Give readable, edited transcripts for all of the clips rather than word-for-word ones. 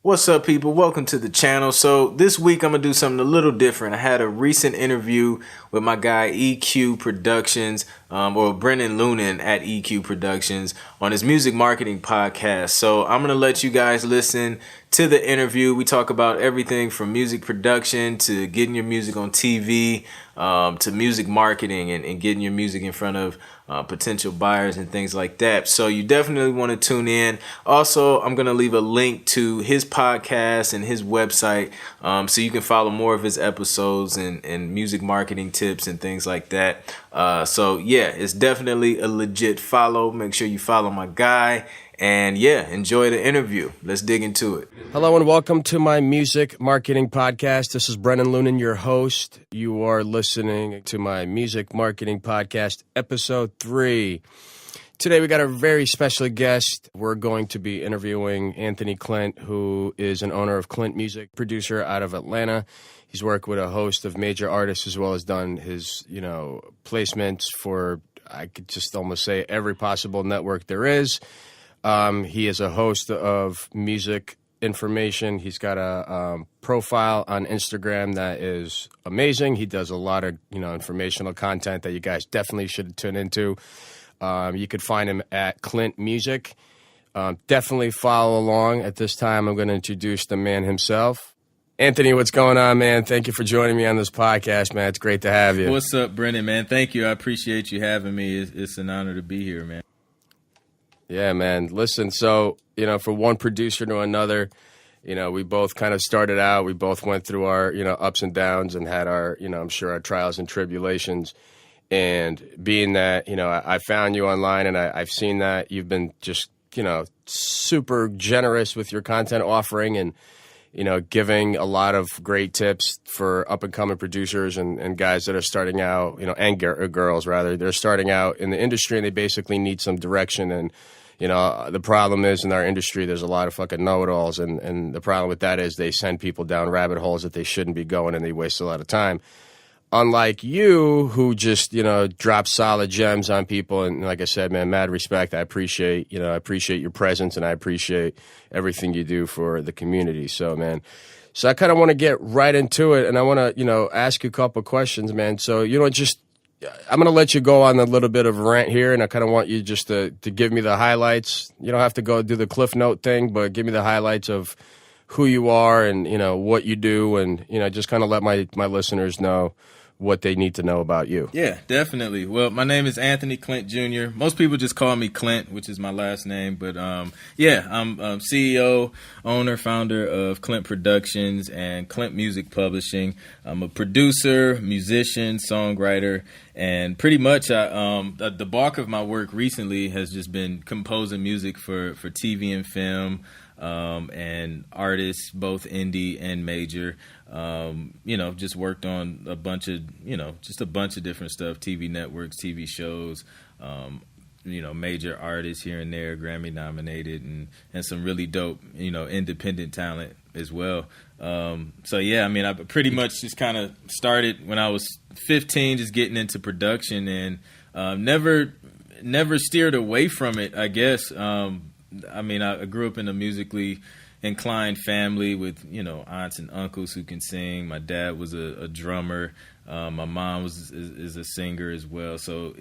What's up, people? Welcome to the channel. So this week I'm gonna do something a little different. I had a recent interview with my guy EQ Productions, or Brennan Lunin at EQ Productions, on his music marketing podcast. So I'm gonna let you guys listen to the interview. We talk about everything from music production to getting your music on TV, to music marketing and getting your music in front of potential buyers and things like that. So you definitely want to tune in. Also, I'm going to leave a link to his podcast and his website, so you can follow more of his episodes and music marketing tips and things like that. So yeah, it's definitely a legit follow. Make sure you follow my guy. And yeah, enjoy the interview. Let's dig into it. Hello and welcome to my music marketing podcast. This is Brennan Lunin, your host. You are listening to my music marketing podcast, episode 3. Today we got a very special guest. We're going to be interviewing Anthony Clint, who is an owner of Clintmusic, producer out of Atlanta. He's worked with a host of major artists as well as done his, placements for, I could just almost say, every possible network there is. He is a host of music information. He's got a profile on Instagram that is amazing. He does a lot of informational content that you guys definitely should tune into. You could find him at Clintmusic. Definitely follow along. At this time, I'm going to introduce the man himself. Anthony, what's going on, man? Thank you for joining me on this podcast, man. It's great to have you. What's up, Brennan, man? Thank you. I appreciate you having me. It's an honor to be here, man. Yeah, man. Listen, so, for one producer to another, we both kind of started out. We both went through our, ups and downs and had our, I'm sure our trials and tribulations. And being that, I found you online and I've seen that you've been just, super generous with your content offering and, giving a lot of great tips for up-and-coming producers and guys that are starting out, and girls, rather. They're starting out in the industry and they basically need some direction. And, the problem is in our industry, there's a lot of fucking know-it-alls. And the problem with that is they send people down rabbit holes that they shouldn't be going and they waste a lot of time. Unlike you, who just, drop solid gems on people. And like I said, man, mad respect. I appreciate your presence and I appreciate everything you do for the community. So, man, I kind of want to get right into it and I want to, ask you a couple of questions, man. So, I'm going to let you go on a little bit of a rant here and I kind of want you just to give me the highlights. You don't have to go do the Cliff Note thing, but give me the highlights of who you are and, what you do and, just kind of let my listeners know what they need to know about you. Yeah, definitely. Well, my name is Anthony Clint Jr. Most people just call me Clint, which is my last name. But I'm CEO, owner, founder of Clint Productions and Clintmusic Publishing. I'm a producer, musician, songwriter, and pretty much the bulk of my work recently has just been composing music for TV and film. And artists, both indie and major, just worked on a bunch of different stuff, TV networks, TV shows, major artists here and there, Grammy nominated and some really dope, independent talent as well. I pretty much just kind of started when I was 15, just getting into production and, never steered away from it, I guess. I grew up in a musically inclined family with, aunts and uncles who can sing. My dad was a drummer. My mom is a singer as well. So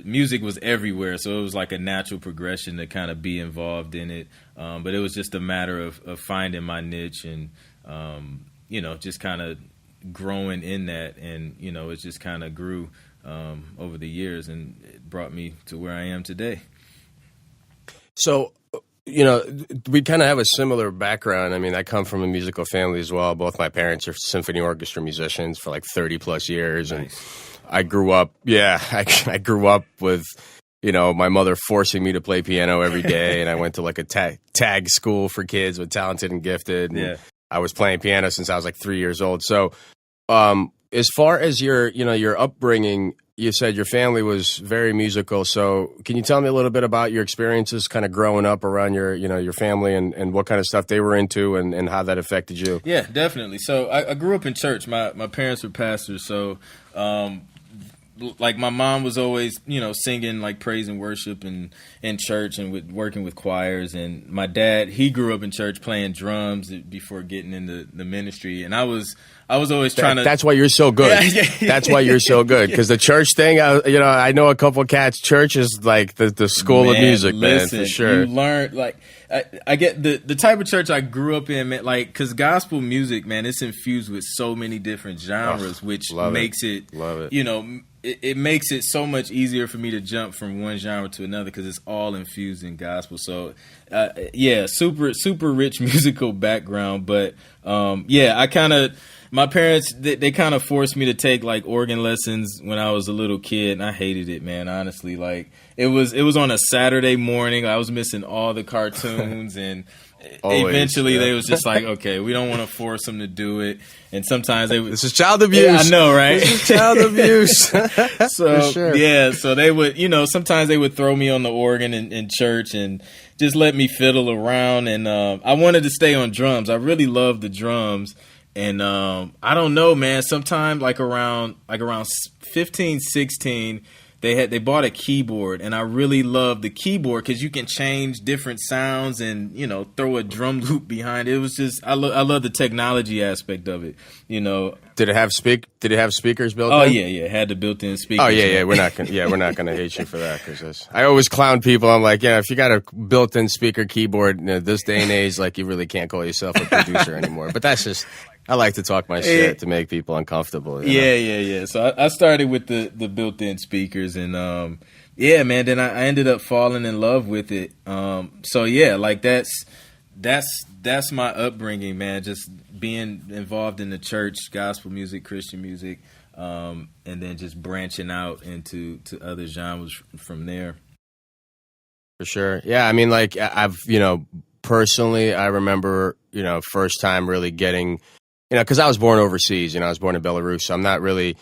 music was everywhere. So it was like a natural progression to kind of be involved in it. But it was just a matter of finding my niche and, just kind of growing in that. And, it just kind of grew over the years and it brought me to where I am today. So, we kind of have a similar background. I come from a musical family as well. Both my parents are symphony orchestra musicians for like 30 plus years. Nice. And I grew up, I grew up with, my mother forcing me to play piano every day. And I went to like a tag school for kids with talented and gifted. And yeah. I was playing piano since I was like 3 years old. So, as far as your upbringing, you said your family was very musical. So can you tell me a little bit about your experiences kind of growing up around your family and what kind of stuff they were into and how that affected you? Yeah, definitely. So I grew up in church. My parents were pastors. So like my mom was always, singing like praise and worship and in church and working with choirs. And my dad, he grew up in church playing drums before getting into the ministry. And I was always trying to. That's why you're so good. That's why you're so good. Because the church thing, I know a couple cats. Church is like the school of music, listen, man, for sure. You learn like. I get the type of church I grew up in, man, like, because gospel music, man, it's infused with so many different genres, which makes it, it makes it so much easier for me to jump from one genre to another because it's all infused in gospel. So, super rich musical background. But, my parents, they kind of forced me to take like organ lessons when I was a little kid, and I hated it, man, honestly. Like it was on a Saturday morning. I was missing all the cartoons, and eventually they was just like, okay, we don't want to force them to do it. And sometimes they would, this is child abuse. Yeah, I know, right? This is child abuse. So for sure. Yeah, so they would, sometimes they would throw me on the organ in church and just let me fiddle around. And I wanted to stay on drums. I really loved the drums. And I don't know, man. Sometime like around 15, 16, they bought a keyboard, and I really loved the keyboard because you can change different sounds and throw a drum loop behind it. It was just I love the technology aspect of it. Did it have speakers built in? Oh yeah, it had the built-in speakers. Oh yeah. We're not gonna hate you for that because I always clown people. I'm like, if you got a built-in speaker keyboard this day and age, like you really can't call yourself a producer anymore. But that's just. I like to talk my shit to make people uncomfortable. Yeah. So I started with the built-in speakers, and man. Then I ended up falling in love with it. So yeah, like that's my upbringing, man. Just being involved in the church, gospel music, Christian music, and then just branching out into other genres from there. For sure. Yeah, I mean, like I've personally, I remember first time really getting. Because I was born overseas, I was born in Belarus, so I'm not really,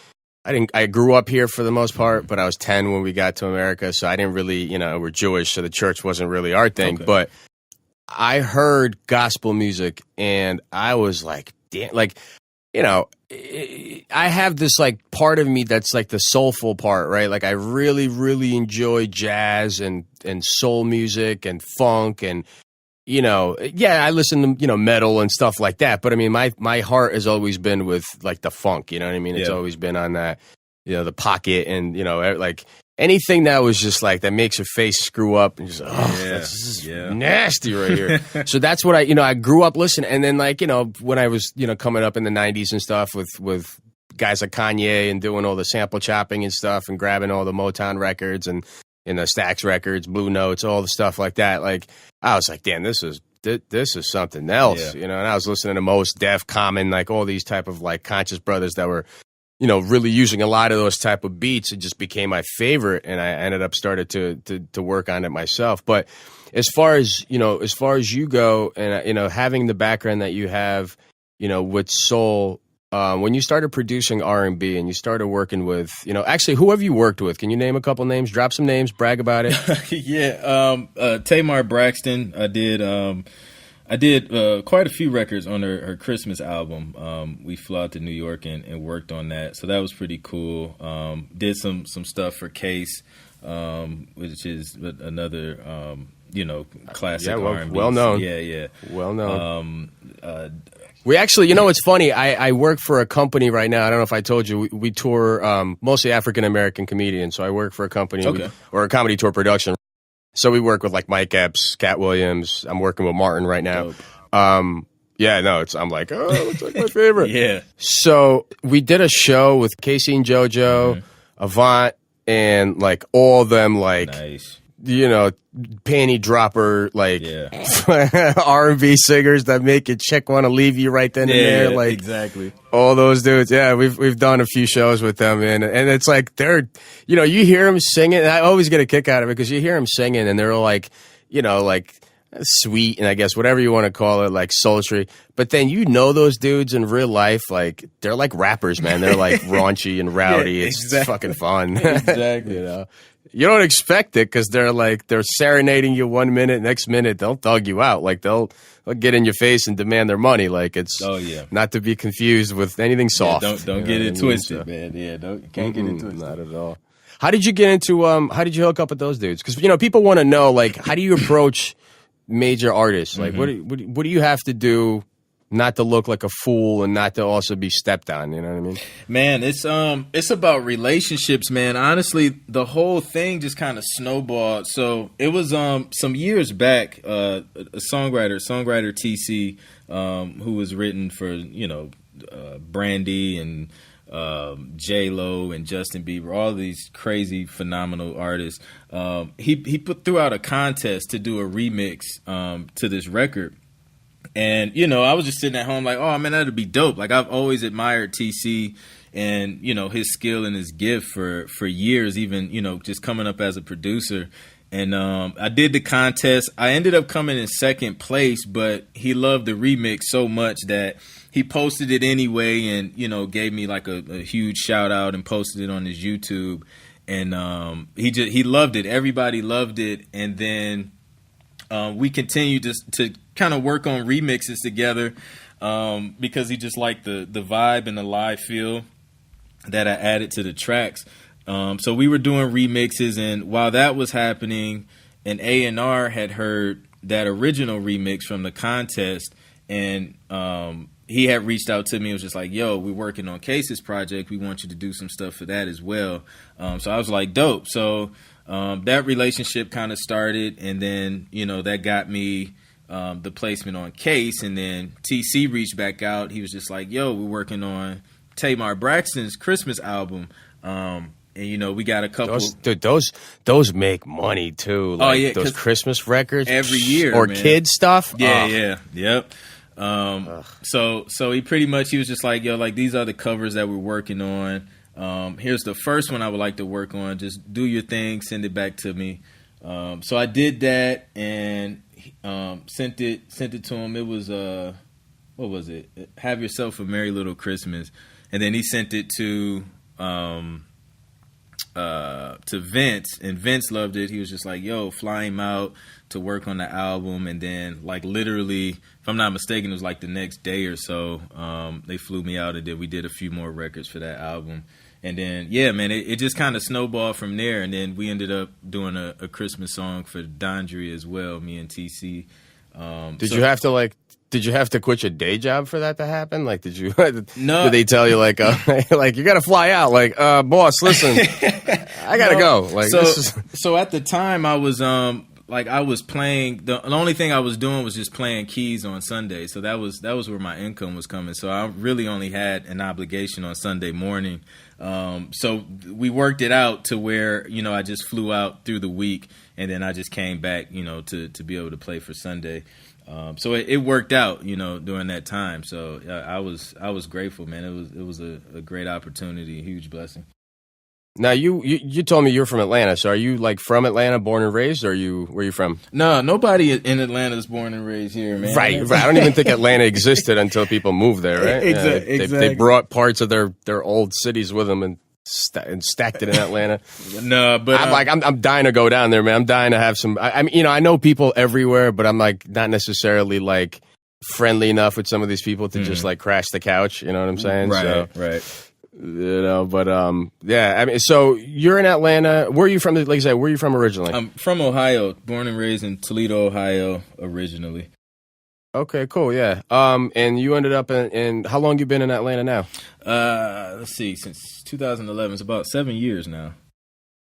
I grew up here for the most part, but I was 10 when we got to America, so I didn't really, we're Jewish, so the church wasn't really our thing, but I heard gospel music, and I was like, damn, like, I have this, like, part of me that's, like, the soulful part, right? Like, I really, really enjoy jazz and soul music and funk and I listen to, metal and stuff like that. But I mean, my heart has always been with like the funk, you know what I mean? It's always been on that, the pocket and, like anything that was just like, that makes your face screw up and just, that's nasty right here. So that's what I grew up listening. And then like, when I was, coming up in the 90s and stuff with guys like Kanye and doing all the sample chopping and stuff and grabbing all the Motown records and the Stax records, Blue Notes, all the stuff like that. Like, I was like, damn, this is something else, And I was listening to Mos Def, Common, like all these type of like conscious brothers that were, really using a lot of those type of beats. It just became my favorite, and I ended up started to work on it myself. But as far as you go, and having the background that you have, with soul. When you started producing R&B and you started working with, actually, who have you worked with? Can you name a couple names? Drop some names, brag about it. Tamar Braxton. I did quite a few records on her Christmas album. We flew out to New York and worked on that, so that was pretty cool. Did some stuff for Case, which is another classic R&B. Well known. Yeah. Well known. We actually, it's funny. I work for a company right now. I don't know if I told you. We tour mostly African American comedians. So I work for a company or a comedy tour production. So we work with like Mike Epps, Cat Williams. I'm working with Martin right now. I'm like, it's like my favorite. Yeah. So we did a show with Casey and JoJo, Avant, and like all of them like. Nice. Panty dropper, like R&B singers that make a chick want to leave you right then and there. Like exactly. All those dudes. Yeah, we've done a few shows with them, and it's like they're, you hear them singing. And I always get a kick out of it because you hear them singing, and they're like, sweet and I guess whatever you want to call it, like sultry. But then those dudes in real life, like they're like rappers, man. They're like raunchy and rowdy. Yeah, it's exactly. fucking fun. Exactly. You don't expect it because they're serenading you 1 minute, next minute they'll thug you out. Like they'll get in your face and demand their money. Like it's not to be confused with anything soft. Yeah, don't get it twisted, man. Yeah, can't get it twisted. Not at all. How did you get into how did you hook up with those dudes? Because people want to know, like, how do you approach major artists? Like, what do you have to do not to look like a fool and not to also be stepped on? You know what I mean? Man, it's about relationships, man. Honestly, the whole thing just kind of snowballed. So it was some years back, a songwriter TC, who was written for Brandy and J-Lo and Justin Bieber, all these crazy, phenomenal artists. He threw out a contest to do a remix to this record. And, I was just sitting at home like, oh, man, that'd be dope. Like, I've always admired TC and, his skill and his gift for years, even, just coming up as a producer. And I did the contest. I ended up coming in second place, but he loved the remix so much that he posted it anyway and, gave me like a huge shout out and posted it on his YouTube. And he loved it. Everybody loved it. And then we continued to kind of work on remixes together because he just liked the vibe and the live feel that I added to the tracks. So we were doing remixes, and while that was happening, an A&R had heard that original remix from the contest, and he had reached out to me and was just like, yo, we're working on Case's project. We want you to do some stuff for that as well. So I was like, dope. So that relationship kind of started, and then, that got me the placement on Case, and then TC reached back out. He was just like, yo, we're working on Tamar Braxton's Christmas album. And, we got a couple. Those make money too. Like, those Christmas records every year, or man. Kid stuff. Yep. So he was just like, yo, like these are the covers that we're working on. Here's the first one I would like to work on. Just do your thing, send it back to me. So I did that and sent it to him. It was what was it? Have Yourself a Merry Little Christmas. And then he sent it to Vince, and Vince loved it. He was just like, yo, fly him out to work on the album. And then, like, literally, if I'm not mistaken, it was like the next day or so, they flew me out, and then we did a few more records for that album. And then, yeah, man, it just kind of snowballed from there. And then we ended up doing a Christmas song for Dondry as well, me and TC. Did you have to quit your day job for that to happen? Like, did you? No. Did they tell you like you got to fly out? Like, boss, listen, I gotta go. Like, so at the time I was I was playing. The only thing I was doing was just playing keys on Sunday. So that was where my income was coming. So I really only had an obligation on Sunday morning. So we worked it out to where I just flew out through the week, and then I just came back to be able to play for Sunday. So it worked out, during that time. So I was grateful, man. It was a great opportunity, a huge blessing. Now you told me you're from Atlanta. So are you like from Atlanta, born and raised, or where are you from? No, nobody in Atlanta is born and raised here, man. Right. I don't even think Atlanta existed until people moved there, right? Exactly. They brought parts of their old cities with them and stacked it in Atlanta. No, but I'm dying to go down there, man. I'm dying to have some. I mean, I know people everywhere, but I'm like not necessarily like friendly enough with some of these people to just like crash the couch. You know what I'm saying? Right. But yeah. I mean, so you're in Atlanta. Where are you from? Like I said, where are you from originally? I'm from Ohio, born and raised in Toledo, Ohio, originally. Okay, cool, yeah. And you ended up in how long you been in Atlanta now? Let's see, since 2011. It's about 7 years now.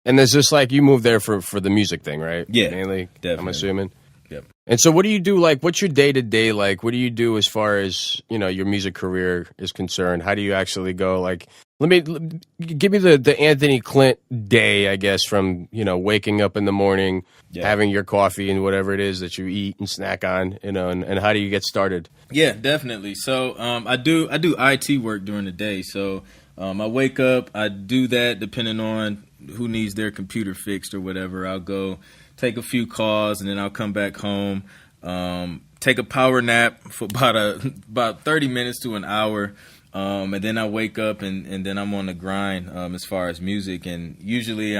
And there's just like you moved there for the music thing, right? Yeah, mainly. Definitely. I'm assuming. Yep. And so, what do you do? Like, what's your day to day like? What do you do as far as your music career is concerned? How do you actually go? Like, give me the Anthony Clint day, I guess, from waking up in the morning, having your coffee and whatever it is that you eat and snack on, and how do you get started? Yeah, definitely. So I do IT work during the day. So I wake up, I do that depending on who needs their computer fixed or whatever. I'll go take a few calls, and then I'll come back home. take a power nap for about 30 minutes to an hour. And then I wake up and then I'm on the grind as far as music. And usually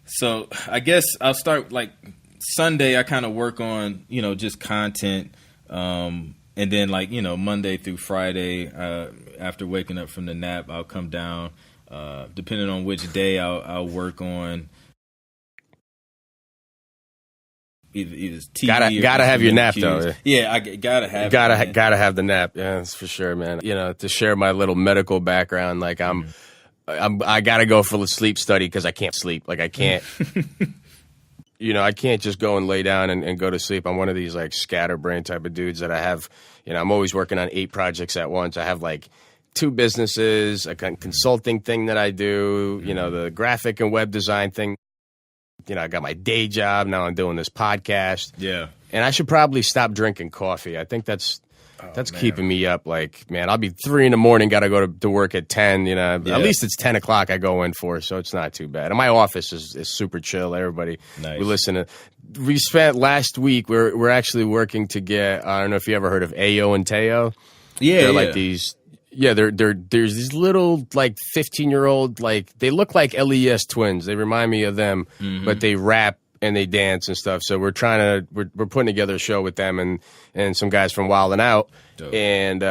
so I guess I'll start like Sunday. I kind of work on, just content. And then like, Monday through Friday, after waking up from the nap, I'll come down. Depending on which day I'll work on. Either TV gotta have your nap though. Yeah, I gotta have. Gotta have the nap. Yeah, that's for sure, man. To share my little medical background, like I gotta go for the sleep study because I can't sleep. Like I can't. I can't just go and lay down and go to sleep. I'm one of these like scatterbrain type of dudes that I have. I'm always working on 8 projects at once. I have like 2 businesses, a consulting thing that I do. The graphic and web design thing. I got my day job. Now I'm doing this podcast. Yeah. And I should probably stop drinking coffee. I think that's keeping me up. Like, man, I'll be 3 a.m, got to go to work at 10, At least it's 10 o'clock I go in for, so it's not too bad. And my office is super chill. Everybody, nice. We spent last week, we're actually working to get, I don't know if you ever heard of Ayo and Teo. Yeah. They're like these... Yeah, there's these little like 15-year-old, like they look like LES twins. They remind me of them, but they rap and they dance and stuff. So we're putting together a show with them and some guys from Wild 'N Out. Dope. And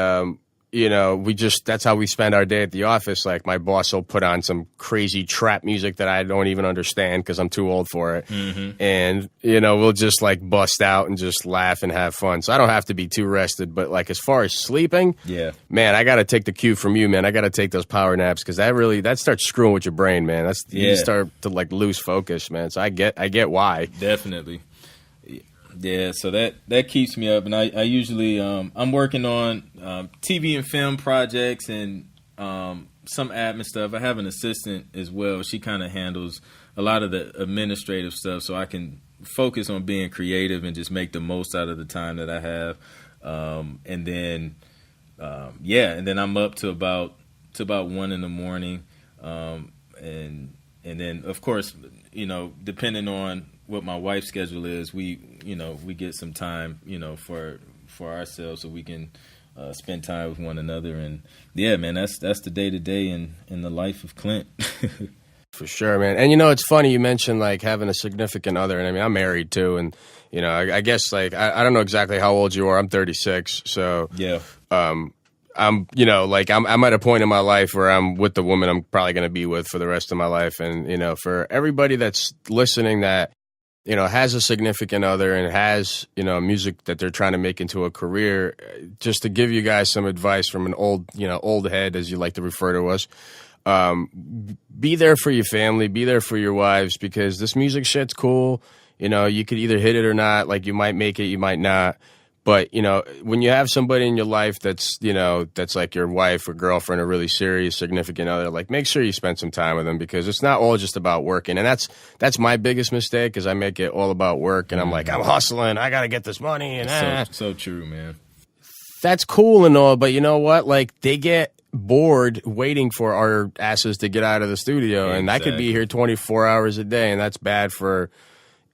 that's how we spend our day at the office. Like my boss will put on some crazy trap music that I don't even understand because I'm too old for it. Mm-hmm. And, we'll just like bust out and just laugh and have fun. So I don't have to be too rested. But like as far as sleeping, man, I got to take the cue from you, man. I got to take those power naps because that starts screwing with your brain, man. You start to like lose focus, man. So I get why. Definitely. Yeah, so that keeps me up, and I usually I'm working on TV and film projects and some admin stuff. I have an assistant as well. She kind of handles a lot of the administrative stuff, so I can focus on being creative and just make the most out of the time that I have. And then I'm up to about 1 a.m, and then of course depending on what my wife's schedule is, we get some time, for ourselves so we can spend time with one another. And yeah, man, that's the day to day in the life of Clint. For sure, man. And it's funny you mentioned like having a significant other, and I mean I'm married too, and I guess like I don't know exactly how old you are. I'm 36, so yeah. I'm I'm at a point in my life where I'm with the woman I'm probably going to be with for the rest of my life, and for everybody that's listening that has a significant other and has, music that they're trying to make into a career, just to give you guys some advice from an old head, as you like to refer to us. Be there for your family, be there for your wives, because this music shit's cool. You could either hit it or not. Like you might make it, you might not. But, when you have somebody in your life that's like your wife or girlfriend or really serious significant other, like make sure you spend some time with them, because it's not all just about working. And that's my biggest mistake, is I make it all about work, and I'm like, I'm hustling, I got to get this money. And so true, man. That's cool and all, but you know what? Like they get bored waiting for our asses to get out of the studio. Exactly. And I could be here 24 hours a day, and that's bad for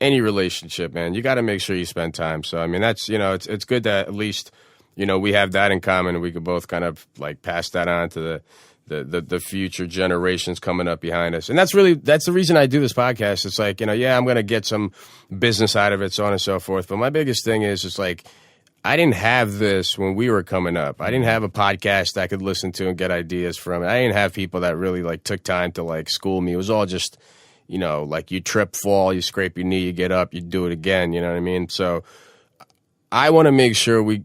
any relationship, man. You got to make sure you spend time. So, I mean, that's, it's good that at least, we have that in common, and we could both kind of like pass that on to the future generations coming up behind us. And that's the reason I do this podcast. It's like, I'm going to get some business out of it, so on and so forth. But my biggest thing is just like, I didn't have this when we were coming up. I didn't have a podcast I could listen to and get ideas from. I didn't have people that really like took time to like school me. It was all just, like you trip, fall, you scrape your knee, you get up, you do it again. You know what I mean? So I want to make sure we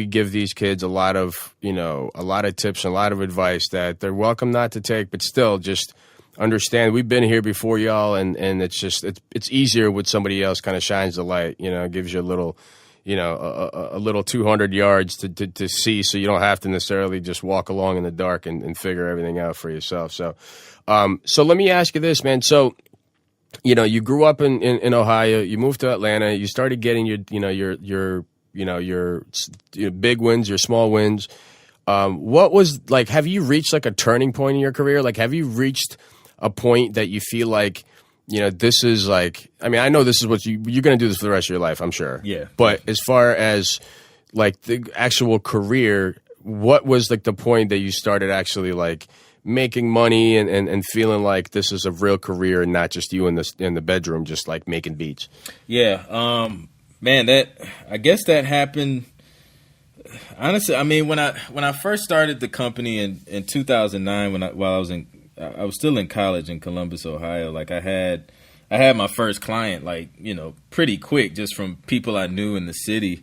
give these kids a lot of tips and a lot of advice that they're welcome not to take, but still just understand we've been here before y'all, and it's just it's easier when somebody else kind of shines the light, gives you a little, a little 200 yards to see, so you don't have to necessarily just walk along in the dark and figure everything out for yourself. So let me ask you this, man. So, you grew up in Ohio, you moved to Atlanta, you started getting your big wins, your small wins. What was like, have you reached like a turning point in your career? Like, have you reached a point that you feel like, this is like, I mean, I know this is what you're going to do this for the rest of your life, I'm sure. Yeah. But as far as like the actual career, what was like the point that you started actually like making money and feeling like this is a real career and not just you in the bedroom just like making beats? Yeah, man, I guess that happened. Honestly, I mean, when I first started the company in 2009, while I was still in college in Columbus, Ohio. Like I had my first client, like, pretty quick, just from people I knew in the city.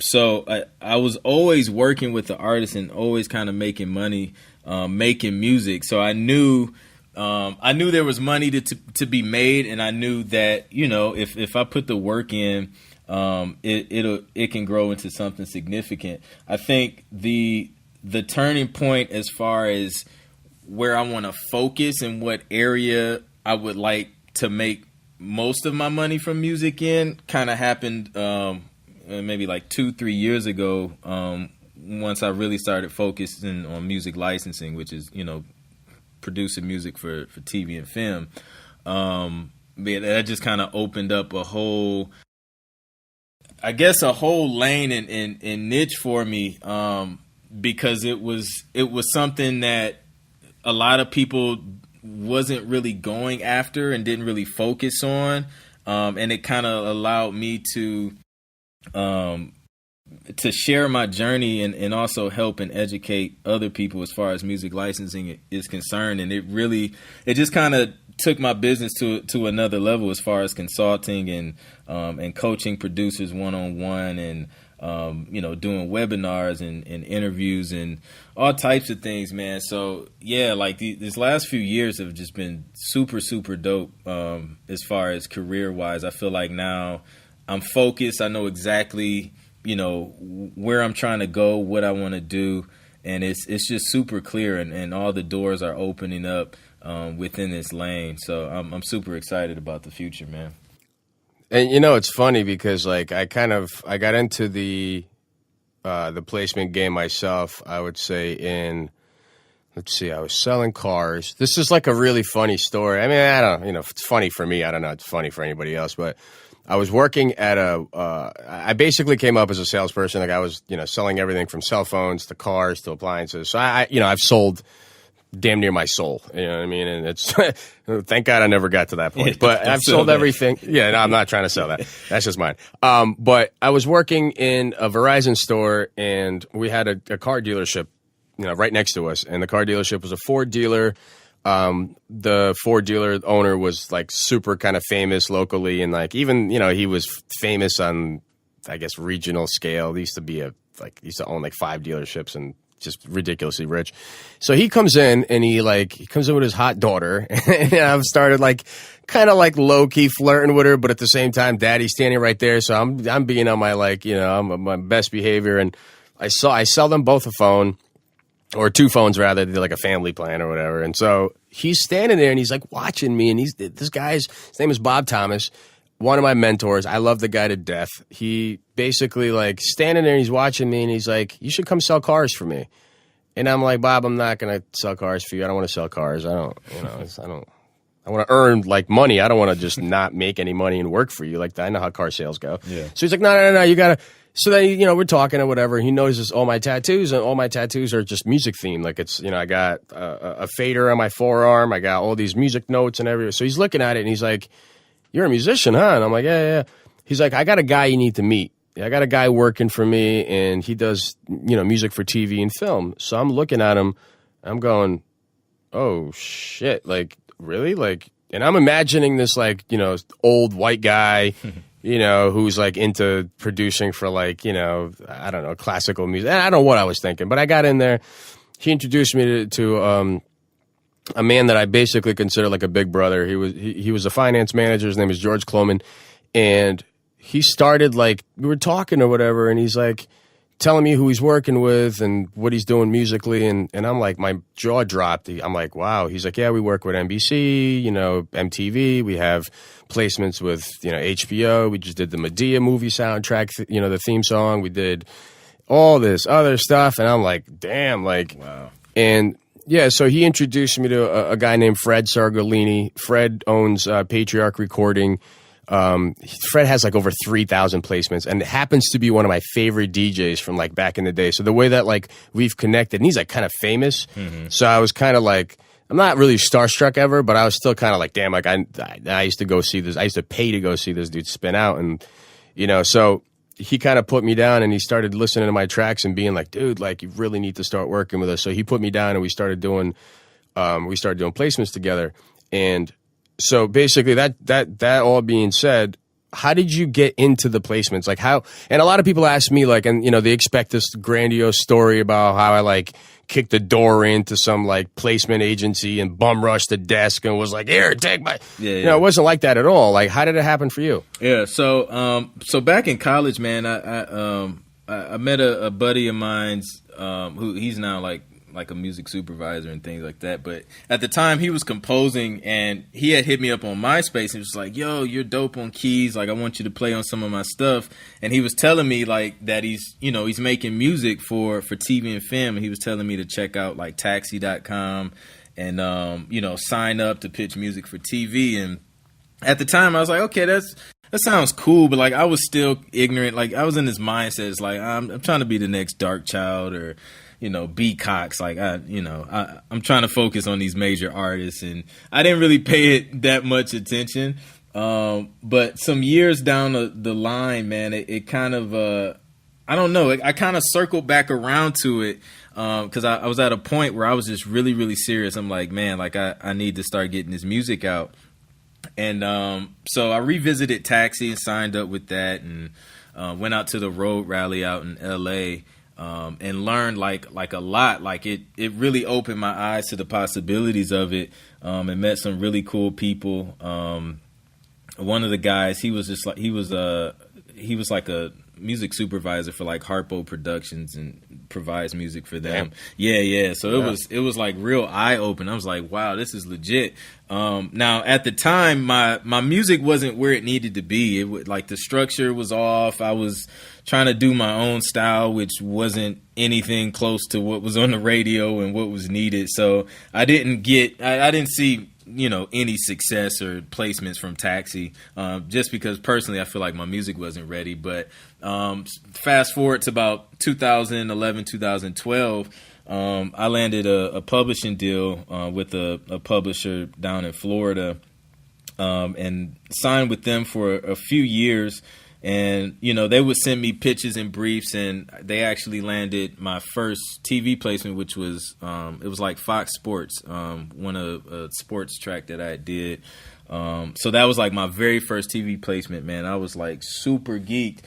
So I was always working with the artists and always kind of making money, making music. So I knew there was money to be made, and I knew that, if I put the work in, it can grow into something significant. I think the turning point as far as where I want to focus and what area I would like to make most of my money from music in kind of happened maybe like 2-3 years ago, once I really started focusing on music licensing, which is, producing music for TV and film. That just kind of opened up a whole lane and niche for me, because it was something that a lot of people wasn't really going after and didn't really focus on, and it kind of allowed me to share my journey and also help and educate other people as far as music licensing is concerned. And it just kind of took my business to another level as far as consulting and coaching producers one-on-one, and doing webinars and interviews and all types of things, man. So yeah, like these last few years have just been super, super dope. As far as career wise, I feel like now I'm focused. I know exactly, where I'm trying to go, what I want to do. And it's just super clear, and all the doors are opening up within this lane. So I'm super excited about the future, man. And it's funny because like I got into the placement game myself. I would say I was selling cars. This is like a really funny story. I mean, I don't, it's funny for me. I don't know if it's funny for anybody else, but I was working at I basically came up as a salesperson. Like I was, selling everything from cell phones to cars to appliances. So I've sold damn near my soul, you know what I mean? And it's, thank God I never got to that point, but I've sold everything. Yeah, no, I'm not trying to sell that. That's just mine. But I was working in a Verizon store, and we had a car dealership, right next to us. And the car dealership was a Ford dealer. The Ford dealer owner was like super kind of famous locally. And like, even, he was famous on, I guess, regional scale. He used to own like 5 dealerships and just ridiculously rich. So he comes in, and he comes in with his hot daughter, and I've started like kind of like low key flirting with her, but at the same time, daddy's standing right there. So I'm being on my I'm my best behavior. And I sell them both a phone, or 2 phones rather. They're like a family plan or whatever. And so he's standing there, and he's like watching me, and his name is Bob Thomas, one of my mentors. I love the guy to death. He basically like standing there, and he's watching me, and he's like, "You should come sell cars for me." And I'm like, "Bob, I'm not going to sell cars for you. I don't want to sell cars. I want to earn like money. I don't want to just not make any money and work for you. Like, I know how car sales go." Yeah. So he's like, no, you got to. So then, we're talking or whatever. He notices all my tattoos, and all my tattoos are just music themed. Like it's, I got a fader on my forearm. I got all these music notes and everything. So he's looking at it, and he's like, "You're a musician, huh?" And I'm like, yeah. He's like, "I got a guy you need to meet. I got a guy working for me, and he does, music for TV and film." So I'm looking at him, I'm going, "Oh shit, like really?" Like, and I'm imagining this like, old white guy, who's like into producing for like, I don't know, classical music. I don't know what I was thinking, but I got in there. He introduced me to a man that I basically consider like a big brother. He was a finance manager. His name is George Cloman, and he started like, we were talking or whatever, and he's like telling me who he's working with and what he's doing musically, and I'm like, my jaw dropped. I'm like, wow. He's like, "Yeah, we work with NBC, MTV. We have placements with HBO. We just did the Medea movie soundtrack, the theme song. We did all this other stuff." And I'm like, damn, like, wow. And Yeah, so he introduced me to a guy named Fred Sargolini. Fred owns Patriarch Recording. Fred has like over 3,000 placements and happens to be one of my favorite DJs from like back in the day. So the way that like we've connected, and he's like kind of famous. So I was kind of like, I'm not really starstruck ever, but I was still kind of like, damn, like I used to go see this. I used to pay to go see this dude spin out. And, you know, so he kind of put me down and he started listening to my tracks and being like, dude, like you really need to start working with us. So he put me down and we started doing placements together. And so basically that all being said, how did you get into the placements? Like how, and a lot of people ask me like, and you know, they expect this grandiose story about how I like kicked the door into some like placement agency and bum rushed the desk and was like, here, take my, you know, it wasn't like that at all. Like, how did it happen for you? Yeah. So back in college, man, I met a buddy of mine's, who he's now like a music supervisor and things like that. But at the time he was composing and he had hit me up on MySpace and was like, yo, you're dope on keys. Like, I want you to play on some of my stuff. And he was telling me like that he's making music for TV and film. And he was telling me to check out like taxi.com and, sign up to pitch music for TV. And at the time I was like, okay, that sounds cool. But like, I was still ignorant. Like I was in this mindset. It's like, I'm trying to be the next Dark Child or, B Cox. Like I'm trying to focus on these major artists, and I didn't really pay it that much attention. But some years down the line, man, it kind of I don't know. I kind of circled back around to it because I was at a point where I was just really, really serious. I'm like, man, like I need to start getting this music out, and so I revisited Taxi and signed up with that, and went out to the Road Rally out in L.A. And learned like a lot. Like it really opened my eyes to the possibilities of it. And met some really cool people. One of the guys, he was like a music supervisor for like Harpo Productions and provides music for them. Yeah. So it was like real eye open. I was like, wow, this is legit. Now at the time, my music wasn't where it needed to be. Like the structure was off. I was trying to do my own style, which wasn't anything close to what was on the radio and what was needed. So I didn't see, any success or placements from Taxi, just because personally I feel like my music wasn't ready. But fast forward to about 2011, 2012, I landed a publishing deal with a publisher down in Florida, and signed with them for a few years. And, they would send me pitches and briefs, and they actually landed my first TV placement, which was, it was like Fox Sports, one of a sports track that I did. So that was like my very first TV placement, man. I was like super geeked.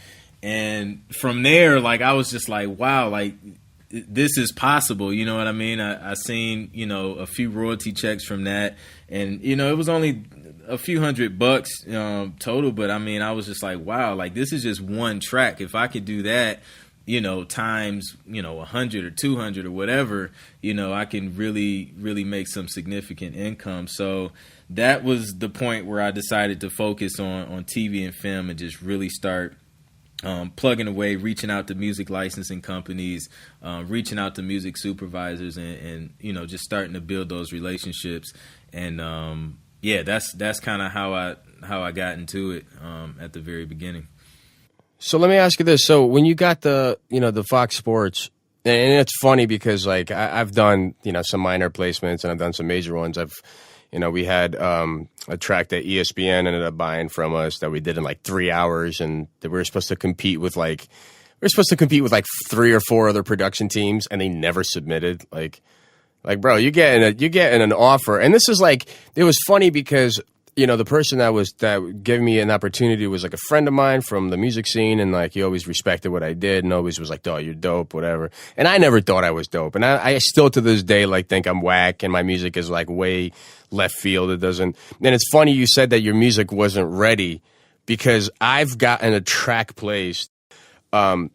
And from there, like, I was just like, wow, like this is possible. You know what I mean? I seen, a few royalty checks from that, and, it was only a few $100 total, but I mean, I was just like, wow, like this is just one track. If I could do that, times, 100 or 200 or whatever, I can really, really make some significant income. So that was the point where I decided to focus on TV and film and just really start plugging away, reaching out to music licensing companies, reaching out to music supervisors, and just starting to build those relationships. And yeah, that's kind of how I got into it at the very beginning. So let me ask you this: so when you got the Fox Sports, and it's funny because like I've done some minor placements and I've done some major ones. We had a track that ESPN ended up buying from us that we did in like 3 hours, and that we were supposed to compete with like 3 or 4 other production teams, and they never submitted. Like, bro, you're getting an offer. And this is like, it was funny because, the person that gave me an opportunity was like a friend of mine from the music scene. And like, he always respected what I did and always was like, oh, you're dope, whatever. And I never thought I was dope. And I still to this day, like, think I'm whack and my music is like way left field. It doesn't. And it's funny you said that your music wasn't ready because I've gotten a track placed. The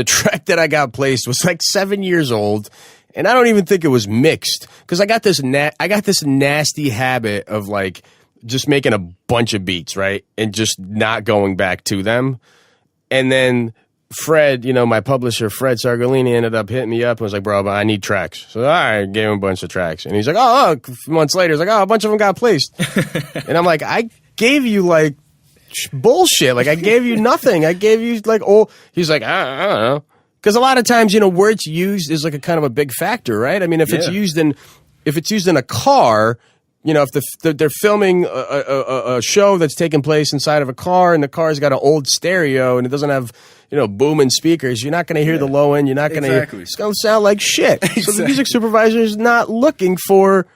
track that I got placed was like 7 years old. And I don't even think it was mixed because I got this nasty habit of like just making a bunch of beats, right? And just not going back to them. And then Fred, you know, my publisher, Fred Sargolini, ended up hitting me up and was like, bro, I need tracks. So, all right, gave him a bunch of tracks. And he's like, oh, a few months later, he's like, oh, a bunch of them got placed. And I'm like, I gave you, like, bullshit. Like, I gave you nothing. I gave you, like, he's like, I don't know. Because a lot of times, you know, where it's used is, like, a kind of a big factor, right? I mean, if it's used in a car, you know, if they're filming a show that's taking place inside of a car and the car's got an old stereo and it doesn't have, you know, booming speakers, you're not going to hear the low end. You're not going to hear. It's going to sound like shit. So the music supervisor is not looking for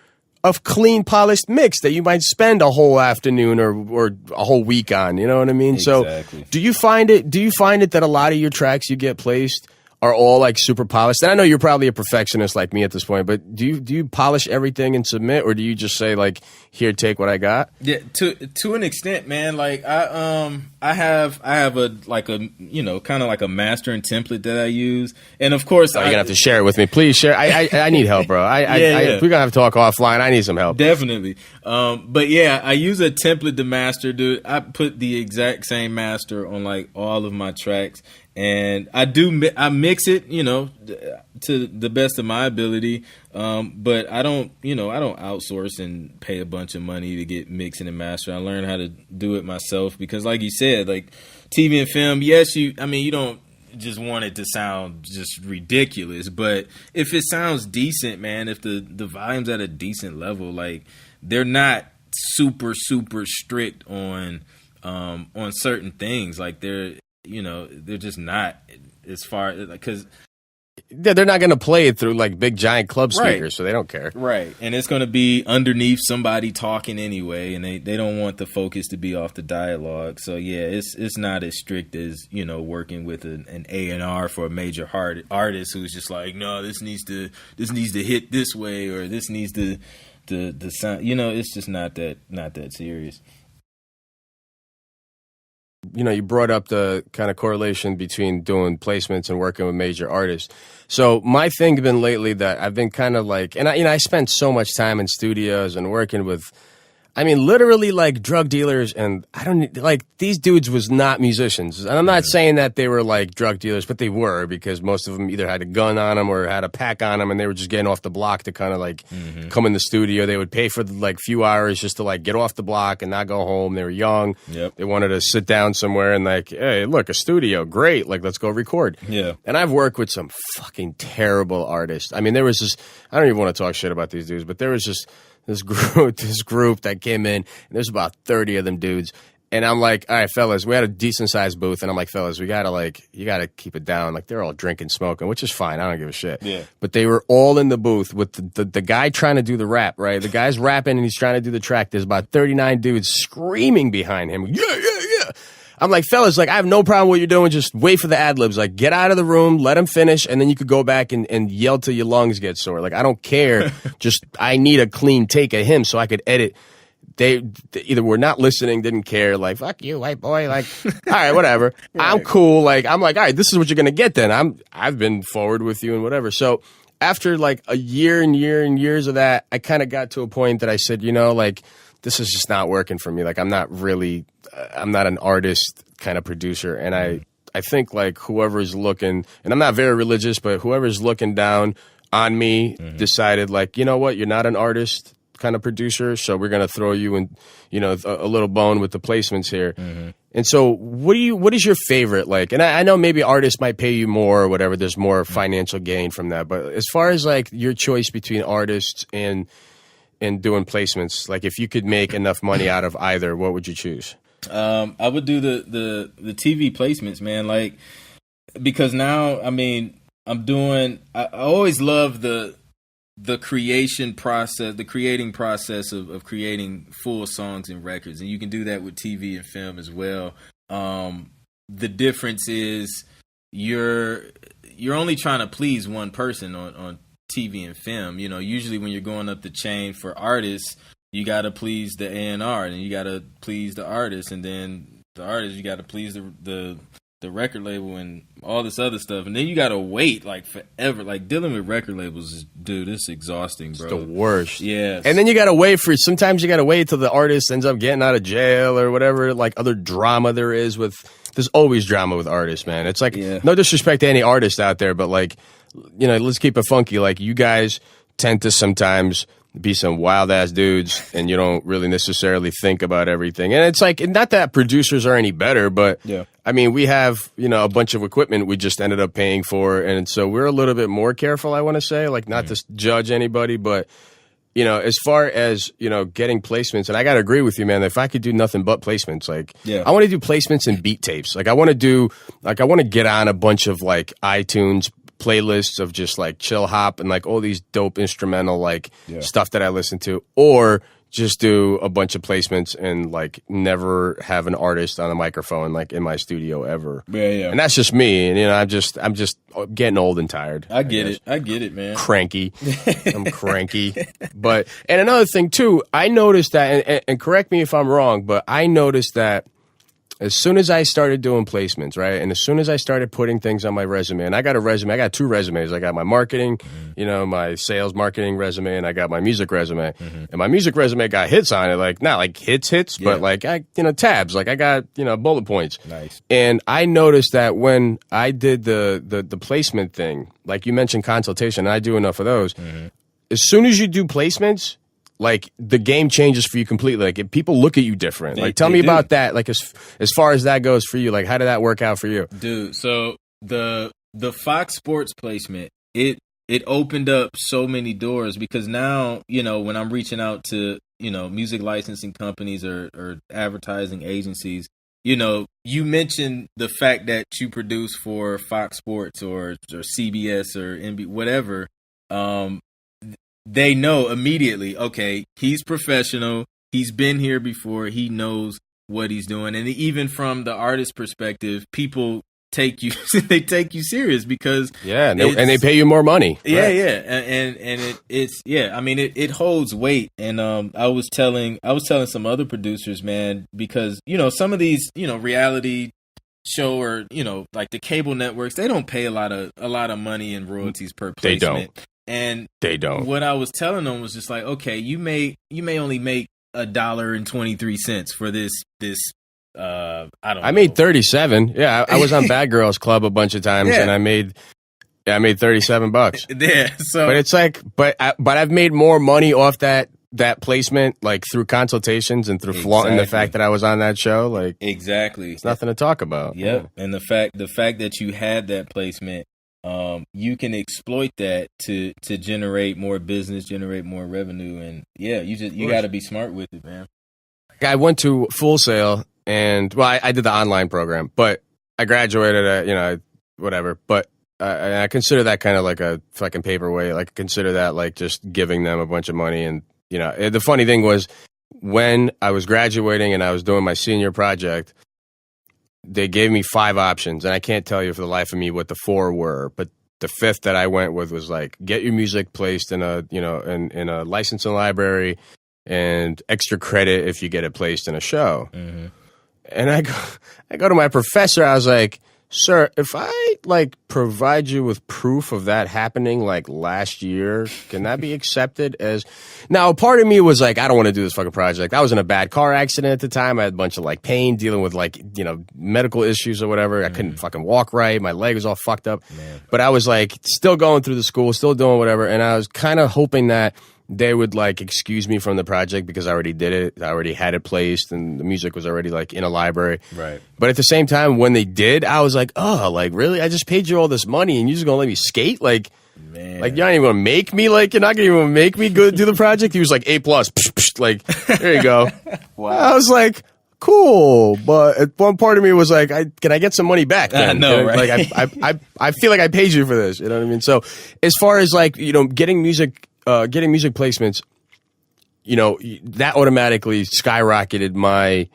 a clean, polished mix that you might spend a whole afternoon or a whole week on. You know what I mean? Exactly. So do you find it that a lot of your tracks you get placed are all like super polished? And I know you're probably a perfectionist like me at this point, but do you polish everything and submit, or do you just say like, here, take what I got? Yeah, to an extent, man. Like I have a like a, you know, kind of like a master and template that I use, and of course, you're gonna have to share it with me, please. Share. I need help, bro. We're gonna have to talk offline. I need some help. Definitely. But yeah, I use a template to master, dude. I put the exact same master on like all of my tracks. And I mix it, you know, to the best of my ability. But I don't outsource and pay a bunch of money to get mixing and mastering. I learned how to do it myself because, like you said, like TV and film, yes, you don't just want it to sound just ridiculous, but if it sounds decent, man, if the volume's at a decent level, like they're not super strict on certain things, like they're just not as far, because they're not going to play it through like big giant club speakers, right. So they don't care. Right. And it's going to be underneath somebody talking anyway, and they don't want the focus to be off the dialogue. So yeah, it's not as strict as, you know, working with an A&R for a major artist who's just like, no, this needs to hit this way, or this needs to sound, you know, it's just not that serious. You know, you brought up the kind of correlation between doing placements and working with major artists. So my thing been lately that I've been kind of like, and I spent so much time in studios and working with, I mean, literally like drug dealers, and I don't like, these dudes was not musicians. And I'm not saying that they were like drug dealers, but they were, because most of them either had a gun on them or had a pack on them, and they were just getting off the block to kind of like come in the studio. They would pay for like few hours just to like get off the block and not go home. They were young. Yep. They wanted to sit down somewhere and like, hey, look, a studio, great. Like, let's go record. Yeah. And I've worked with some fucking terrible artists. I mean, there was just, I don't even want to talk shit about these dudes, but there was just this group that came in, and there's about 30 of them dudes. And I'm like, all right, fellas, we had a decent sized booth, and I'm like, fellas, you gotta keep it down. Like, they're all drinking, smoking, which is fine. I don't give a shit. Yeah. But they were all in the booth with the guy trying to do the rap, right? The guy's rapping and he's trying to do the track. There's about 39 dudes screaming behind him. Yeah. I'm like, fellas, like, I have no problem with what you're doing. Just wait for the ad-libs. Like, get out of the room, let him finish, and then you could go back and yell till your lungs get sore. Like, I don't care. Just, I need a clean take of him so I could edit. They either were not listening, didn't care. Like, fuck you, white boy. Like, all right, whatever. Right. I'm cool. Like, I'm like, all right, this is what you're going to get then. I've been forward with you and whatever. So after like a year and years of that, I kind of got to a point that I said, you know, like, this is just not working for me. Like, I'm not an artist kind of producer. And I think like whoever's looking, and I'm not very religious, but whoever's looking down on me decided like, you know what, you're not an artist kind of producer, so we're going to throw you in, you know, a little bone with the placements here. And so what is your favorite, like, and I know maybe artists might pay you more or whatever, there's more financial gain from that, but as far as like your choice between artists and doing placements, like if you could make enough money out of either, what would you choose? I would do the TV placements, man, like, because now, I mean, I always love the creating process of creating full songs and records, and you can do that with TV and film as well. The difference is you're only trying to please one person on TV and film. You know, usually when you're going up the chain for artists, you got to please the A&R, and you got to please the artist, and then the artist, you got to please the record label and all this other stuff, and then you got to wait like forever. Like, dealing with record labels is, dude, it's exhausting, bro. It's the worst. Yeah. And then you got to wait sometimes you got to wait till the artist ends up getting out of jail or whatever, like other drama there is with there's always drama with artists, man. It's like, no disrespect to any artist out there, but like, you know, let's keep it funky. Like, you guys tend to sometimes be some wild ass dudes, and you don't really necessarily think about everything. And it's like, not that producers are any better, but I mean, we have, you know, a bunch of equipment we just ended up paying for, and so we're a little bit more careful, I want to say, like, not to judge anybody, but you know, as far as, you know, getting placements, and I got to agree with you, man, if I could do nothing but placements, like, I want to do placements and beat tapes. Like, I want to get on a bunch of, like, iTunes playlists of just, like, chill hop and, like, all these dope instrumental, like, stuff that I listen to, or just do a bunch of placements and, like, never have an artist on a microphone, like, in my studio ever. And that's just me, and, you know, I'm just getting old and tired. I get it, man. Cranky. I'm cranky. But, and another thing too, I noticed that, and correct me if I'm wrong, but I noticed that as soon as I started doing placements, right, and as soon as I started putting things on my resume, and I got two resumes. I got my marketing, you know, my sales marketing resume, and I got my music resume. And my music resume got hits on it, like, not like hits, but like, you know, tabs. Like, I got, you know, bullet points. Nice. And I noticed that when I did the placement thing, like you mentioned consultation, and I do enough of those, as soon as you do placements, like, the game changes for you completely. Like, if people look at you different. Like, tell me about that. Like, as far as that goes for you, like, how did that work out for you? Dude, so the Fox Sports placement, it opened up so many doors, because now, you know, when I'm reaching out to, you know, music licensing companies or advertising agencies, you know, you mentioned the fact that you produce for Fox Sports or CBS or NBC, whatever. They know immediately, okay, he's professional, he's been here before, he knows what he's doing. And even from the artist perspective, people take you they take you serious, because and they pay you more money. And I mean, it holds weight. And I was telling some other producers, man, because, you know, some of these, you know, reality show, or, you know, like the cable networks, they don't pay a lot of money in royalties per placement. They don't. And they don't. What I was telling them was just like, okay, you may only make $1.23 for this. I don't know. I made 37. Yeah, I was on Bad Girls Club a bunch of times, and I made $37. Yeah. So, but it's like, but I've made more money off that placement, like, through consultations and through flaunting the fact that I was on that show. Like, it's nothing to talk about. Yep. Yeah. And the fact that you had that placement, you can exploit that to generate more business, generate more revenue, and you got to be smart with it, man. I went to Full Sail, and I did the online program, but I graduated at, you know, whatever. But I consider that kind of like a fucking paperweight. Like, I consider that like just giving them a bunch of money. And, you know, the funny thing was, when I was graduating and I was doing my senior project, they gave me 5 options, and I can't tell you for the life of me what the 4 were, but the 5th that I went with was like, get your music placed in a, you know, in a licensing library, and extra credit if you get it placed in a show. And I go to my professor, I was like, sir, if I, like, provide you with proof of that happening, like, last year, can that be accepted as... Now, part of me was like, I don't want to do this fucking project. I was in a bad car accident at the time. I had a bunch of, like, pain, dealing with, like, you know, medical issues or whatever. I couldn't fucking walk right. My leg was all fucked up. But I was, like, still going through the school, still doing whatever, and I was kind of hoping that they would, like, excuse me from the project because I already did it. I already had it placed, and the music was already, like, in a library. Right. But at the same time, when they did, I was like, oh, like, really? I just paid you all this money, and you're just going to let me skate? Like, man, like, you're not even going to make me? Like, you're not going to even make me go do the project? He was like, A+. Like, there you go. Wow. I was like, cool. But at one part of me was like, can I get some money back? I know, right? Like, I feel like I paid you for this. You know what I mean? So as far as, like, you know, getting music placements, you know, that automatically skyrocketed my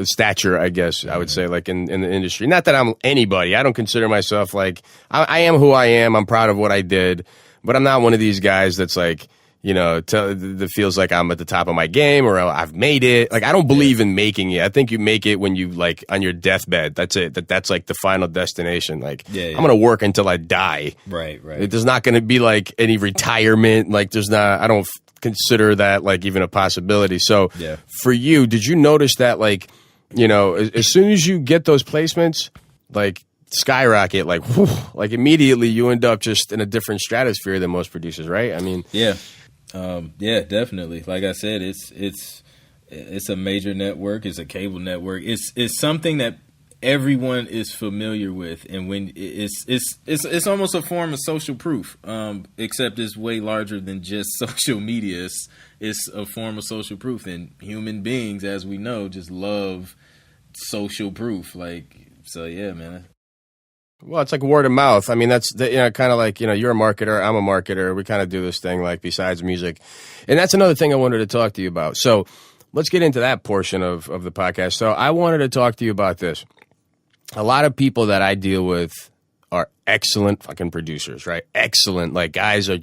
stature, I guess I would say, like, in the industry. Not that I'm anybody. I don't consider myself, like, I am who I am. I'm proud of what I did, but I'm not one of these guys that's like, you know, that feels like I'm at the top of my game or I've made it. Like, I don't believe in making it. I think you make it when you, like, on your deathbed. That's it. That's like the final destination. Like, I'm going to work until I die. Right. There's not going to be, like, any retirement. Like, I don't consider that, like, even a possibility. So for you, did you notice that, like, you know, as soon as you get those placements, like skyrocket, like whew, like immediately you end up just in a different stratosphere than most producers, right? I mean, yeah, definitely. Like I said, it's a major network. It's a cable network. It's something that everyone is familiar with, and when it's almost a form of social proof, except it's way larger than just social media. It's a form of social proof, and human beings, as we know, just love social proof. Like, so yeah, man. Well, it's like word of mouth. I mean, that's kind of like, you're a marketer, I'm a marketer. We kind of do this thing like besides music, and that's another thing I wanted to talk to you about. So let's get into that portion of the podcast. So I wanted to talk to you about this. A lot of people that I deal with are excellent fucking producers, right? Excellent. Like, guys are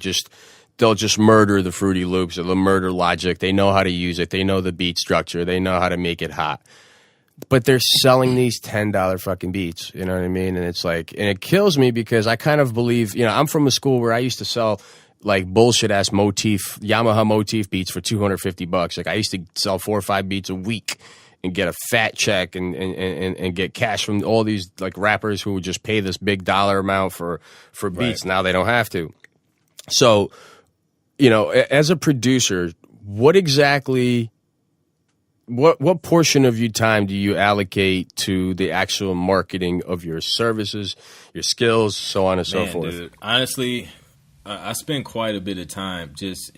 they'll just murder the Fruity Loops or they'll murder Logic. They know how to use it. They know the beat structure. They know how to make it hot. But they're selling these $10 fucking beats. You know what I mean? And it's like, and it kills me because I kind of believe, I'm from a school where I used to sell like bullshit ass Yamaha motif beats for $250. Like, I used to sell 4 or 5 beats a week and get a fat check and get cash from all these like rappers who would just pay this big dollar amount for beats. Right. Now they don't have to. So, as a producer, what exactly, what portion of your time do you allocate to the actual marketing of your services, your skills, so on and so forth? Dude, honestly, I spend quite a bit of time just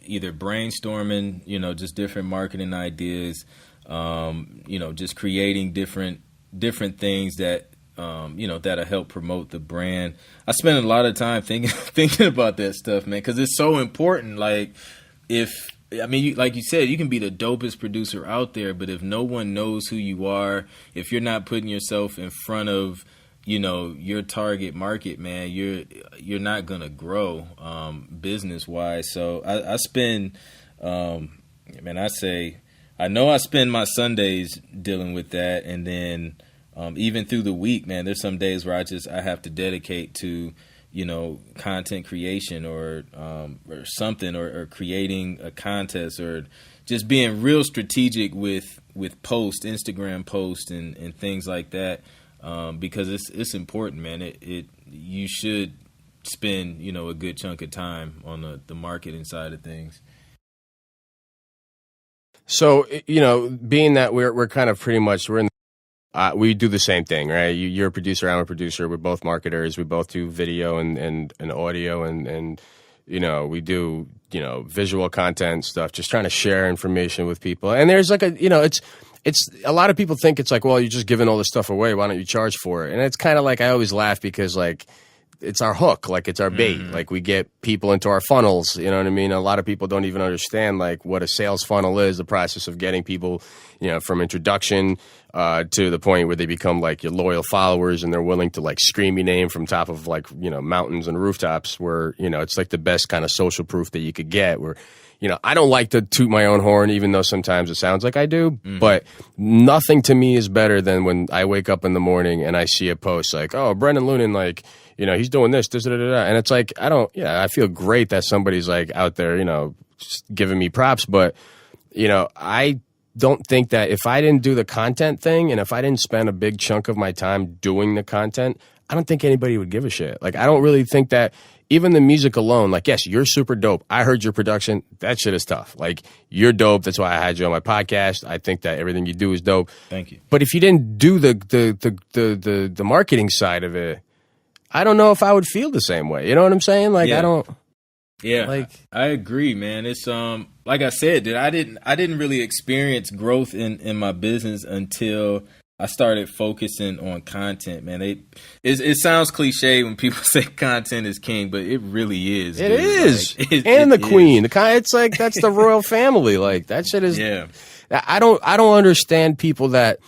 either brainstorming, just different marketing ideas, just creating different things that, that'll help promote the brand. I spend a lot of time thinking about that stuff, man, because it's so important. Like, like you said, you can be the dopest producer out there, but if no one knows who you are, if you're not putting yourself in front of, your target market, man, you're not gonna grow business wise. So I spend, I know I spend my Sundays dealing with that, and then even through the week, man, there's some days where I have to dedicate to, content creation or something, or creating a contest, or just being real strategic with Instagram posts and things like that, because it's important, man. You should spend a good chunk of time on the marketing side of things. So, being that we're kind of pretty much, we do the same thing, right? You're a producer, I'm a producer. We're both marketers. We both do video and audio and we do, visual content stuff, just trying to share information with people. And there's like it's a lot of people think it's like, well, you're just giving all this stuff away. Why don't you charge for it? And it's kind of like, I always laugh because like, it's our hook, like it's our bait. Mm-hmm. Like, we get people into our funnels, you know what I mean? A lot of people don't even understand like what a sales funnel is, the process of getting people, from introduction to the point where they become like your loyal followers and they're willing to like scream your name from top of like, mountains and rooftops, where, it's like the best kind of social proof that you could get, where, I don't like to toot my own horn, even though sometimes it sounds like I do, but nothing to me is better than when I wake up in the morning and I see a post like, oh, Brennan Lunin, like, he's doing this, and it's like, I feel great that somebody's like out there, giving me props, but, I don't think that if I didn't do the content thing and if I didn't spend a big chunk of my time doing the content, I don't think anybody would give a shit. Like, I don't really think that even the music alone, like, yes, you're super dope. I heard your production. That shit is tough. Like, you're dope. That's why I had you on my podcast. I think that everything you do is dope. Thank you. But if you didn't do the marketing side of it, I don't know if I would feel the same way. You know what I'm saying? Like, yeah. I don't. Yeah, like, I agree, man. It's like I said, dude, I didn't really experience growth in my business until I started focusing on content, man. It sounds cliche when people say content is king, but it really is. It is. Like, and the queen. It's like, that's the royal family. Like, that shit is. Yeah. I don't understand people that,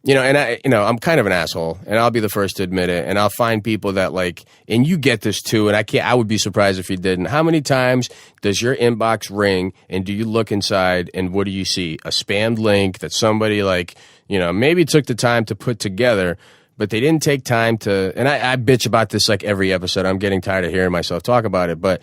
and I'm kind of an asshole, and I'll be the first to admit it. And I'll find people that like, and you get this too, and I would be surprised if you didn't. How many times does your inbox ring, and do you look inside, and what do you see? A spammed link that somebody like, maybe took the time to put together, but they didn't take time to, and I bitch about this like every episode. I'm getting tired of hearing myself talk about it, but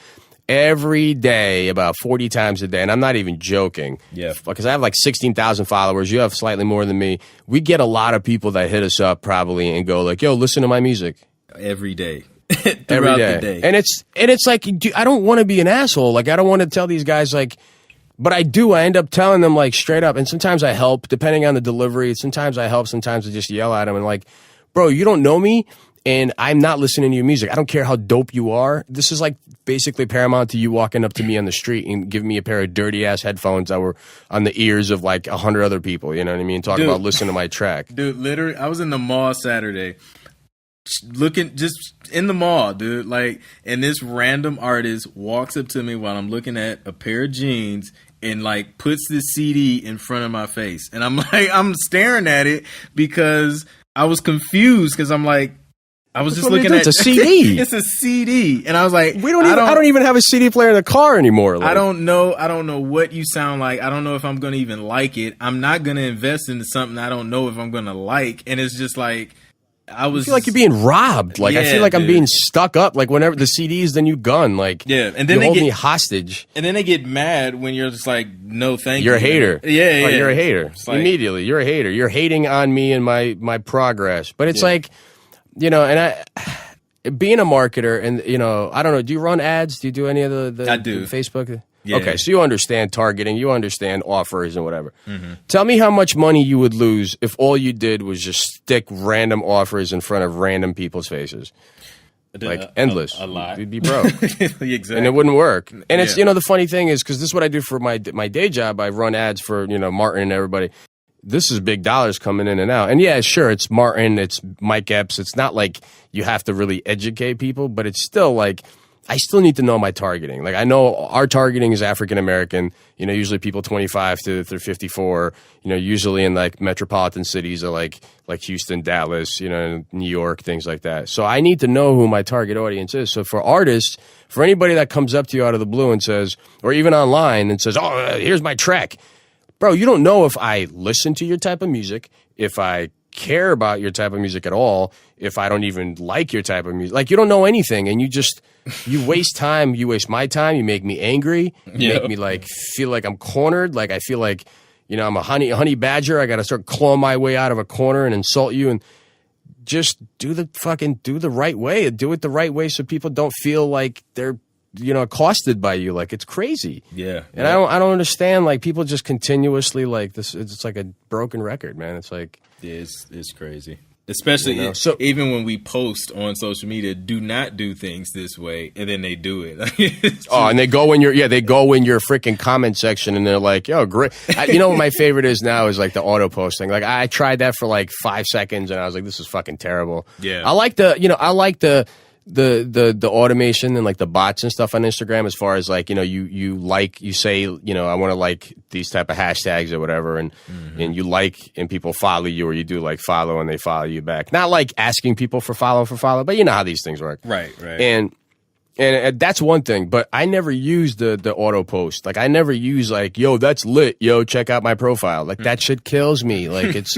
every day, about 40 times a day, and I'm not even joking. Yeah. Because I have like 16,000 followers. You have slightly more than me. We get a lot of people that hit us up probably and go like, yo, listen to my music. Every day. Every day. The day. And it's like, I don't want to be an asshole. Like, I don't want to tell these guys like, but I do. I end up telling them like straight up. And sometimes I help depending on the delivery. Sometimes I help. Sometimes I just yell at them and like, bro, you don't know me. And I'm not listening to your music. I don't care how dope you are. This is like basically paramount to you walking up to me on the street and giving me a pair of dirty ass headphones that were on the ears of like 100 other people. You know what I mean? Talking about listening to my track. Dude, literally, I was in the mall Saturday, looking just in the mall, dude. Like, and this random artist walks up to me while I'm looking at a pair of jeans and like puts this CD in front of my face, and I'm like, I'm staring at it because I was confused because I'm like. I was just looking at it's a CD. It's a CD, and I was like, I don't even have a CD player in the car anymore. Like. I don't know what you sound like. I don't know if I'm going to even like it. I'm not going to invest into something I don't know if I'm going to like, and it's just like I feel like you're being robbed. Like I feel like I'm being stuck up. Like whenever the CD's the new gun. Like and then they hold me hostage. And then they get mad when you're just like, no, thank you. You're a hater. Yeah, like, you're a hater. Like, immediately, you're a hater. You're hating on me and my progress. But it's like. You know, and being a marketer, and you know, I don't know. Do you run ads? Do you do any of the I do. Facebook? Yeah. Okay, so you understand targeting, you understand offers and whatever. Mm-hmm. Tell me how much money you would lose if all you did was just stick random offers in front of random people's faces. Like endless. A lot. You'd be broke. Exactly. And it wouldn't work. And it's, you know, the funny thing is, because this is what I do for my day job. I run ads for, you know, Martin and everybody. This is big dollars coming in and out. And yeah, sure, it's Martin, it's Mike Epps. It's not like you have to really educate people, but it's still like, I still need to know my targeting. Like, I know our targeting is African American, you know, usually people 25 to 54, you know, usually in like metropolitan cities or like Houston, Dallas, you know, New York, things like that. So I need to know who my target audience is. So for artists, for anybody that comes up to you out of the blue and says, or even online and says, oh, here's my track. Bro, you don't know if I listen to your type of music, if I care about your type of music at all, if I don't even like your type of music. Like, you don't know anything, and you waste time. You waste my time. You make me angry. You make me, like, feel like I'm cornered. Like, I feel like, you know, I'm a honey badger. I got to start clawing my way out of a corner and insult you, and just do the right way. Do it the right way so people don't feel like they're, you know, accosted by you. Like, it's crazy. Yeah. And I don't understand, like, people just continuously, like, this, it's like a broken record, man. It's like, yeah, it's crazy. Especially, you know, even when we post on social media, do not do things this way, and then they do it. And they go in your freaking comment section, and they're like, yo, great. You know what my favorite is now is like the auto posting. Like, I tried that for like 5 seconds, and I was like, this is fucking terrible. Yeah. I like the automation and like the bots and stuff on Instagram, as far as like, you know, you say, you know, I want to like these type of hashtags or whatever, and and you like, and people follow you, or you do like follow and they follow you back. Not like asking people for follow, but you know how these things work. Right. And that's one thing, but I never use the auto post. Like, I never use like, yo, that's lit. Yo, check out my profile. Like, that shit kills me. Like, it's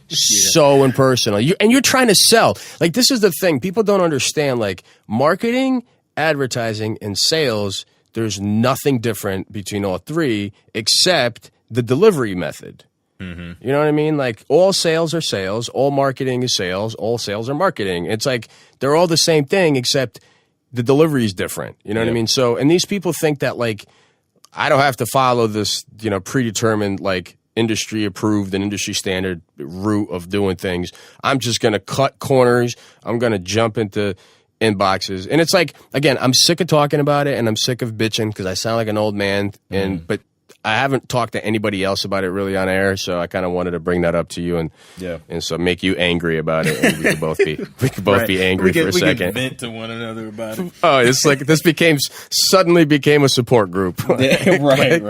so impersonal. You're trying to sell. Like, this is the thing. People don't understand, like, marketing, advertising, and sales, there's nothing different between all three except the delivery method. Mm-hmm. You know what I mean? Like, all sales are sales. All marketing is sales. All sales are marketing. It's like, they're all the same thing except the delivery is different. You know what I mean? So, and these people think that, like, I don't have to follow this, you know, predetermined, like, industry approved and industry standard route of doing things. I'm just going to cut corners. I'm going to jump into inboxes. And it's like, again, I'm sick of talking about it, and I'm sick of bitching because I sound like an old man. But I haven't talked to anybody else about it really on air, so I kind of wanted to bring that up to you and so make you angry about it, and we could both be angry for a second. We could vent to one another about it. Oh, it's like this suddenly became a support group. Right.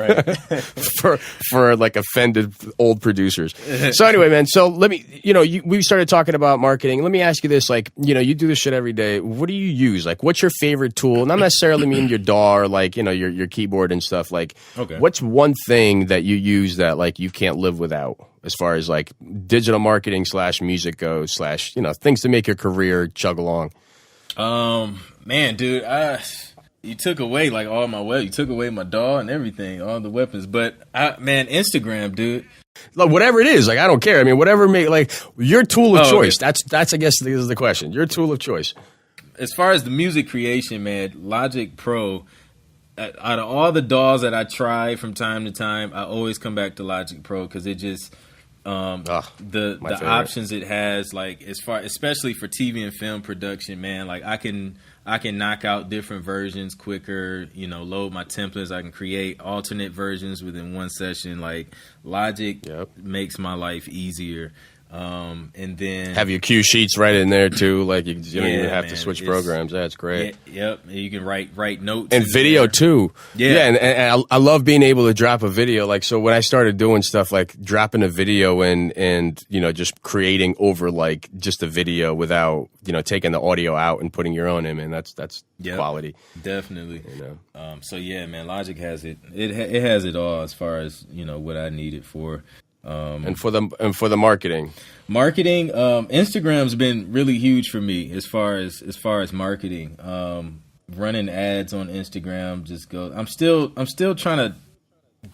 for like offended old producers. So anyway, man, so let me, you know, we started talking about marketing. Let me ask you this, like, you know, you do this shit every day. What do you use? Like, what's your favorite tool? Not necessarily mean your DAW or like, you know, your keyboard and stuff. Like, what's one thing that you use that like you can't live without, as far as like digital marketing / music goes / you know, things to make your career chug along? Man, dude, You took away like all my weapons. You took away my DAW and everything, all the weapons. But man, Instagram, dude. Like, whatever it is, like, I don't care. I mean, whatever like your tool of choice. Okay. That's I guess is the question. Your tool of choice. As far as the music creation, man, Logic Pro. Out of all the DAWs that I try from time to time, I always come back to Logic Pro because it just the options it has, like as far, especially for TV and film production, man. Like I can knock out different versions quicker. You know, load my templates. I can create alternate versions within one session. Like Logic makes my life easier. And then have your cue sheets right in there too. Like you don't even have to switch programs. That's great. Yep. You can write notes and video there. too. Yeah. And I love being able to drop a video. Like, so when I started doing stuff like dropping a video and you know, just creating over like just a video without, you know, taking the audio out and putting your own in, and that's quality. Definitely. You know. So yeah, man, Logic has it. It has it all as far as, you know, what I need it for. And for the marketing, Instagram's been really huge for me as far as marketing. Running ads on Instagram just goes. I'm still trying to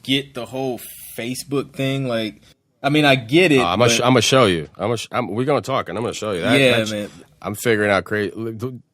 get the whole Facebook thing. Like, I mean, I get it. I'm gonna show you. We're gonna talk, and I'm gonna show you. Man. I'm figuring out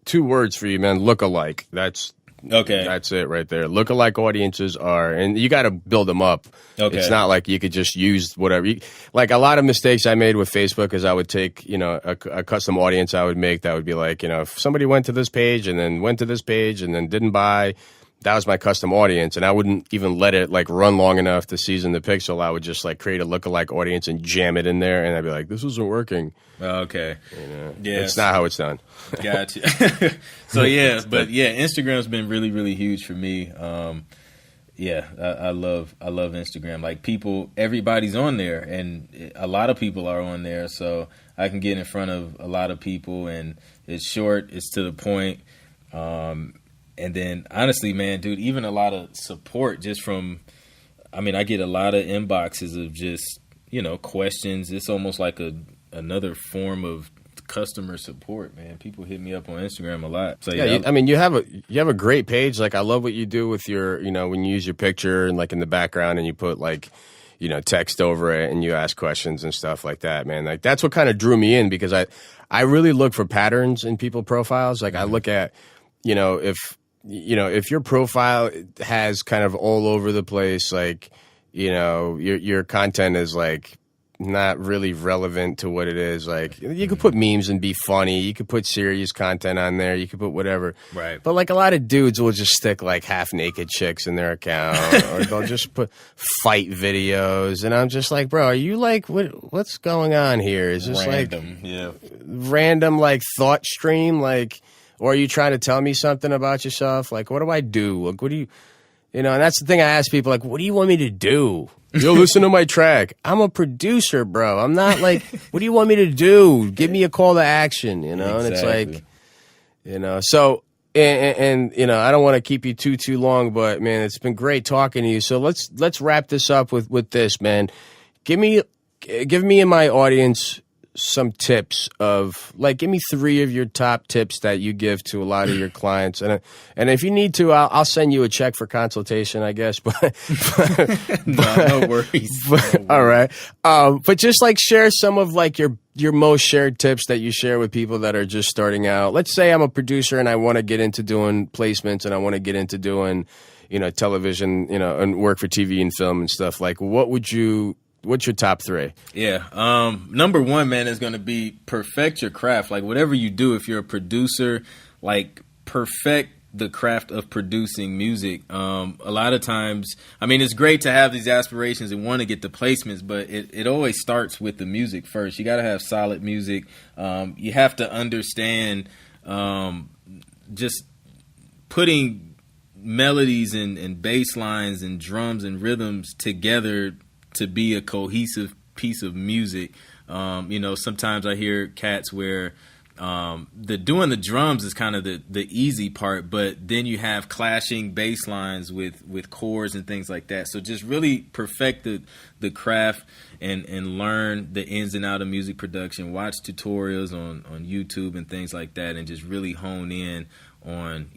2 words for you, man. Look-alike. That's it right there. Look-alike audiences are, and you got to build them up. Okay. It's not like you could just use whatever. Like a lot of mistakes I made with Facebook is I would take, you know, a custom audience I would make that would be like, you know, if somebody went to this page and then went to this page and then didn't buy, that was my custom audience, and I wouldn't even let it like run long enough to season the pixel. I would just like create a look-alike audience and jam it in there, and I'd be like, "This isn't working." Okay, you know, it's not how it's done. Gotcha. So yeah, but yeah, Instagram's been really, really huge for me. I love Instagram. Like everybody's on there, and a lot of people are on there, so I can get in front of a lot of people, and it's short, it's to the point. And then, honestly, man, dude, even a lot of support just from, I mean, I get a lot of inboxes of just, you know, questions. It's almost like another form of customer support, man. People hit me up on Instagram a lot. So yeah, I mean, you have a great page. Like, I love what you do with your, you know, when you use your picture and like in the background and you put like, you know, text over it and you ask questions and stuff like that, man. Like, that's what kind of drew me in, because I really look for patterns in people profiles. Like, I look at, you know, if your profile has kind of all over the place, like, you know, your content is like not really relevant to what it is. Like, you could put memes and be funny. You could put serious content on there. You could put whatever. Right. But like a lot of dudes will just stick like half naked chicks in their account, or they'll just put fight videos. And I'm just like, bro, are you like, what's going on here? Is this random, like random like thought stream? Like, or are you trying to tell me something about yourself? Like, what do I do? Like, what do you know, and that's the thing I ask people, like, what do you want me to do? Yo, listen to my track. I'm a producer, bro. I'm not like, what do you want me to do? Give me a call to action, you know? Exactly. And it's like, you know, so, and you know, I don't want to keep you too long, but man, it's been great talking to you. So let's wrap this up with this, man. Give me and my audience some tips of, like, give me 3 of your top tips that you give to a lot of your clients, and if you need to, I'll send you a check for consultation, I guess. But no worries. All right, but just like share some of like your most shared tips that you share with people that are just starting out. Let's say I'm a producer and I want to get into doing placements and I want to get into doing, you know, television, you know, and work for TV and film and stuff. Like, what's your top 3? Yeah. Number 1, man, is going to be perfect your craft. Like, whatever you do, if you're a producer, like, perfect the craft of producing music. A lot of times, I mean, it's great to have these aspirations and want to get the placements, but it always starts with the music first. You got to have solid music. You have to understand just putting melodies and bass lines and drums and rhythms together to be a cohesive piece of music. You know, sometimes I hear cats where doing the drums is kind of the easy part, but then you have clashing bass lines with chords and things like that. So just really perfect the craft and learn the ins and outs of music production. Watch tutorials on YouTube and things like that, and just really hone in on,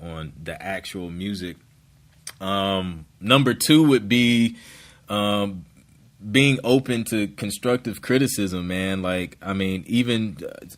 on the actual music. Number two would be being open to constructive criticism, man. Like, I mean, even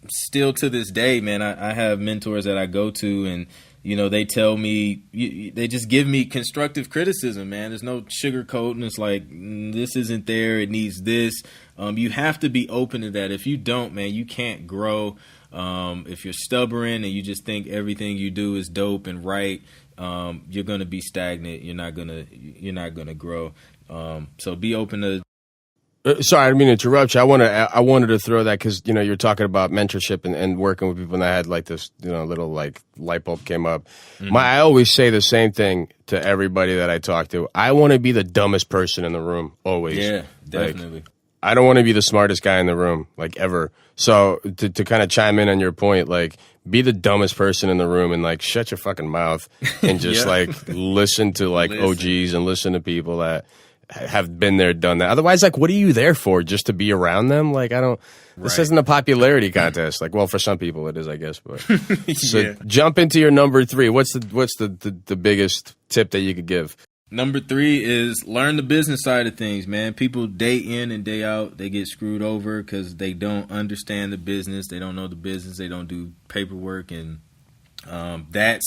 still to this day, man, I have mentors that I go to, and they tell me, they just give me constructive criticism, man. There's no sugarcoating. It's like, this isn't there. It needs this. You have to be open to that. If you don't, man, you can't grow. If you're stubborn and you just think everything you do is dope and right, you're going to be stagnant. You're not going to grow. So be open to. Sorry, I didn't mean to interrupt you. I wanted to throw that because you're talking about mentorship and working with people, and I had like this little like light bulb came up. Mm-hmm. I always say the same thing to everybody that I talk to. I want to be the dumbest person in the room always. Yeah, definitely. Like, I don't want to be the smartest guy in the room, like, ever. So to kind of chime in on your point, like, be the dumbest person in the room and like shut your fucking mouth and just like listen to like OGs and listen to people that have been there, done that. Otherwise, like, what are you there for? Just to be around them? Like, I don't. This isn't a popularity contest. Like, well, for some people it is, I guess. But so jump into your number three. What's the biggest tip that you could give? Number three is learn the business side of things, man. People day in and day out, they get screwed over because they don't understand the business. They don't know the business. They don't do paperwork, and that's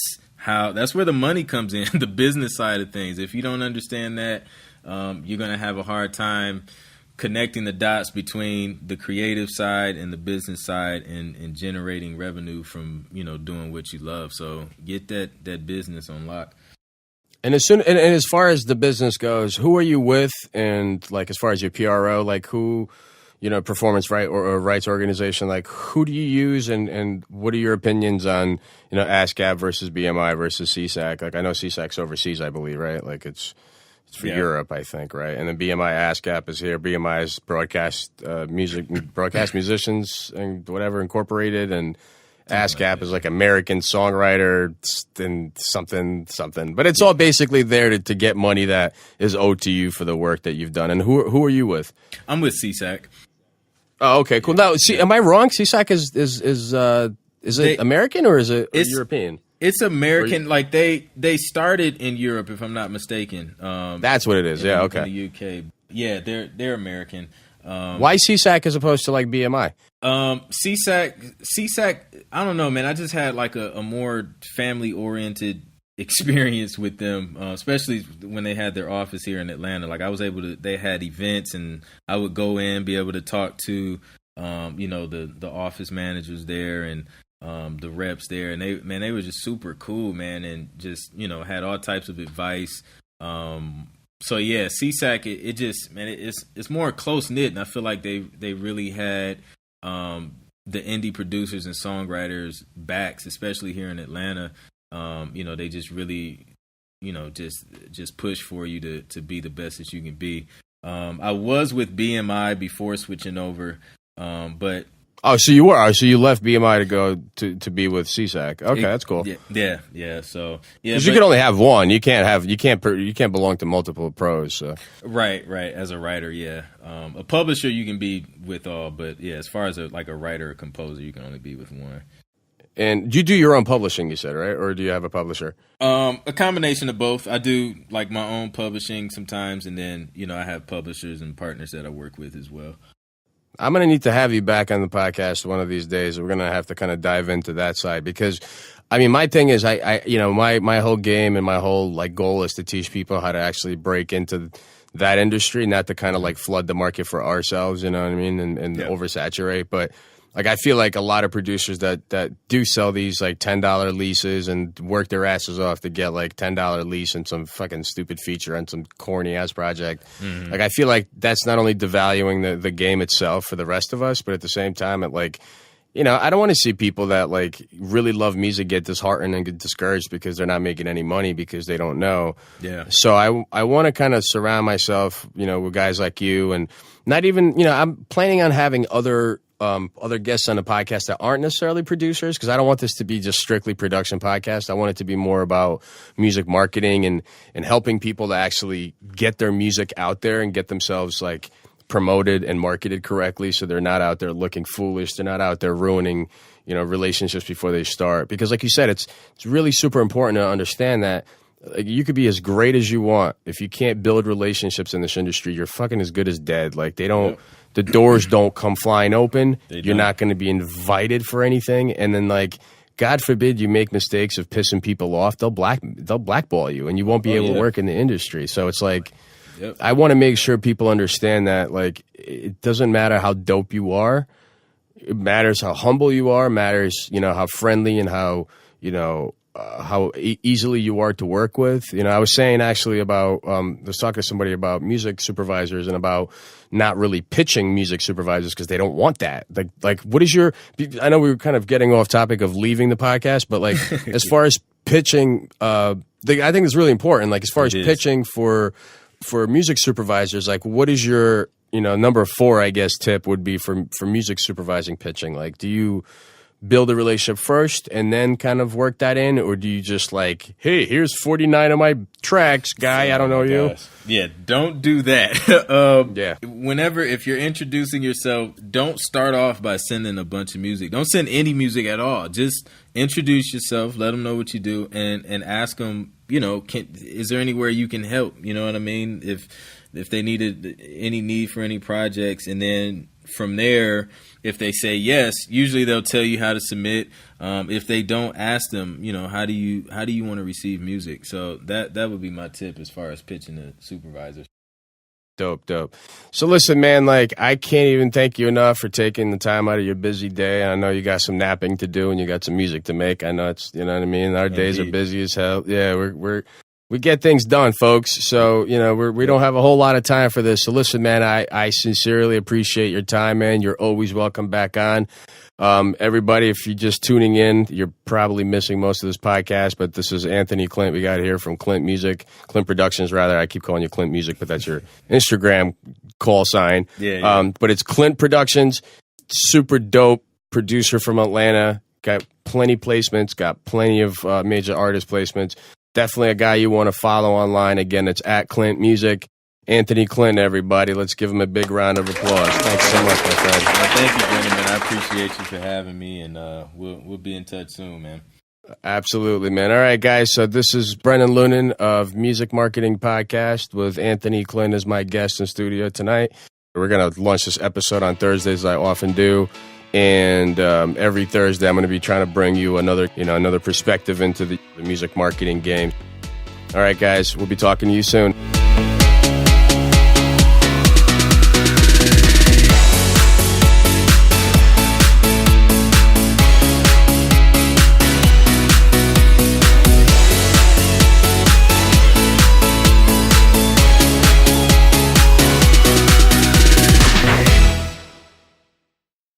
where the money comes in. The business side of things. If you don't understand that, you're going to have a hard time connecting the dots between the creative side and the business side, and generating revenue from doing what you love. So get that business on lock. And as far as the business goes, who are you with? And like, as far as your PRO, like, who, performance or rights organization, like, who do you use, and what are your opinions on, ASCAP versus BMI versus Sesac? Like, I know Sesac's overseas, I believe, right? Like, it's for Europe, I think, right? And then BMI ASCAP is here. BMI is broadcast musicians and whatever incorporated, and ASCAP is like American songwriter and something. But it's all basically there to get money that is owed to you for the work that you've done. And who are you with? I'm with Sesac. Oh, okay, cool. Now, am I wrong? Sesac is it American or is it European? It's American. Like, they started in Europe, if I'm not mistaken. That's what it is. Yeah, okay. In the UK. Yeah, they're American. Why Sesac as opposed to like BMI? Sesac, I don't know, man. I just had like a more family oriented experience with them, especially when they had their office here in Atlanta. Like, I was able to, they had events, and I would go in, be able to talk to, the office managers there, and the reps there, and they were just super cool, man, and just had all types of advice. So yeah, Sesac, it just, man, it's more close knit, and I feel like they really had the indie producers and songwriters backs, especially here in Atlanta. They just really, just push for you to be the best that you can be. I was with BMI before switching over, but. Oh, so you were. So you left BMI to go to be with Sesac. Okay, that's cool. Yeah. So because you can only have one. You can't belong to multiple pros. So. Right. As a writer, yeah. A publisher you can be with all, but yeah, as far as a writer or composer, you can only be with one. And you do your own publishing, you said, right? Or do you have a publisher? A combination of both. I do like my own publishing sometimes, and then I have publishers and partners that I work with as well. I'm going to need to have you back on the podcast one of these days. We're going to have to kind of dive into that side because, I mean, my thing is, my whole game and my whole like goal is to teach people how to actually break into that industry, not to kind of like flood the market for ourselves, you know what I mean, and oversaturate. But like, I feel like a lot of producers that do sell these like $10 leases and work their asses off to get like $10 lease and some fucking stupid feature on some corny ass project. Mm-hmm. Like, I feel like that's not only devaluing the game itself for the rest of us, but at the same time, it like, I don't want to see people that like really love music get disheartened and get discouraged because they're not making any money because they don't know. Yeah. So I want to kind of surround myself, with guys like you, and not even, I'm planning on having other guests on the podcast that aren't necessarily producers, because I don't want this to be just strictly production podcast. I want it to be more about music marketing and helping people to actually get their music out there and get themselves like promoted and marketed correctly, so they're not out there looking foolish. They're not out there ruining, relationships before they start. Because like you said, it's really super important to understand that you could be as great as you want. If you can't build relationships in this industry, you're fucking as good as dead. Like the doors don't come flying open. You're not going to be invited for anything. And then like, God forbid you make mistakes of pissing people off, they'll blackball you and you won't be able to work in the industry. So it's like, I want to make sure people understand that like, it doesn't matter how dope you are. It matters how humble you are, matters, how friendly and how, how easily you are to work with. I was saying actually about, I was talking to somebody about music supervisors and about not really pitching music supervisors because they don't want that. Like, what is I know we were kind of getting off topic of leaving the podcast, but like, as far as pitching, I think it's really important. Like, as far as pitching for music supervisors, like, what is your, number 4, I guess, tip would be for music supervising pitching? Like, do you build a relationship first and then kind of work that in, or do you just like, hey, here's 49 of my tracks, guy, I don't know you? Yeah, don't do that. If you're introducing yourself, don't start off by sending a bunch of music. Don't send any music at all. Just introduce yourself, let them know what you do, and ask them, is there anywhere you can help? You know what I mean? If they needed any need for any projects, and then from there, if they say yes, usually they'll tell you how to submit. If they don't, ask them, how do you want to receive music? So that would be my tip as far as pitching to supervisors. Dope. So listen, man, like, I can't even thank you enough for taking the time out of your busy day. I know you got some napping to do and you got some music to make. I know it's, you know what I mean? Our days are busy as hell. Yeah, we get things done, folks. So, we don't have a whole lot of time for this. So listen, man, I sincerely appreciate your time, man. You're always welcome back on. Everybody, if you're just tuning in, you're probably missing most of this podcast, but this is Anthony Clint. We got here from Clint Productions, rather. I keep calling you Clintmusic, but that's your Instagram call sign. But it's Clint Productions, super dope producer from Atlanta, got plenty placements, got plenty of major artist placements. Definitely a guy you want to follow online. Again, it's at Clintmusic. Anthony Clint, everybody. Let's give him a big round of applause. Thanks so much, my friend. Thank you, Brennan, man. I appreciate you for having me, and we'll be in touch soon, man. Absolutely, man. All right, guys. So this is Brennan Lunin of Music Marketing Podcast with Anthony Clint as my guest in studio tonight. We're going to launch this episode on Thursdays, as I often do. And every Thursday, I'm going to be trying to bring you another perspective into the music marketing game. All right, guys. We'll be talking to you soon.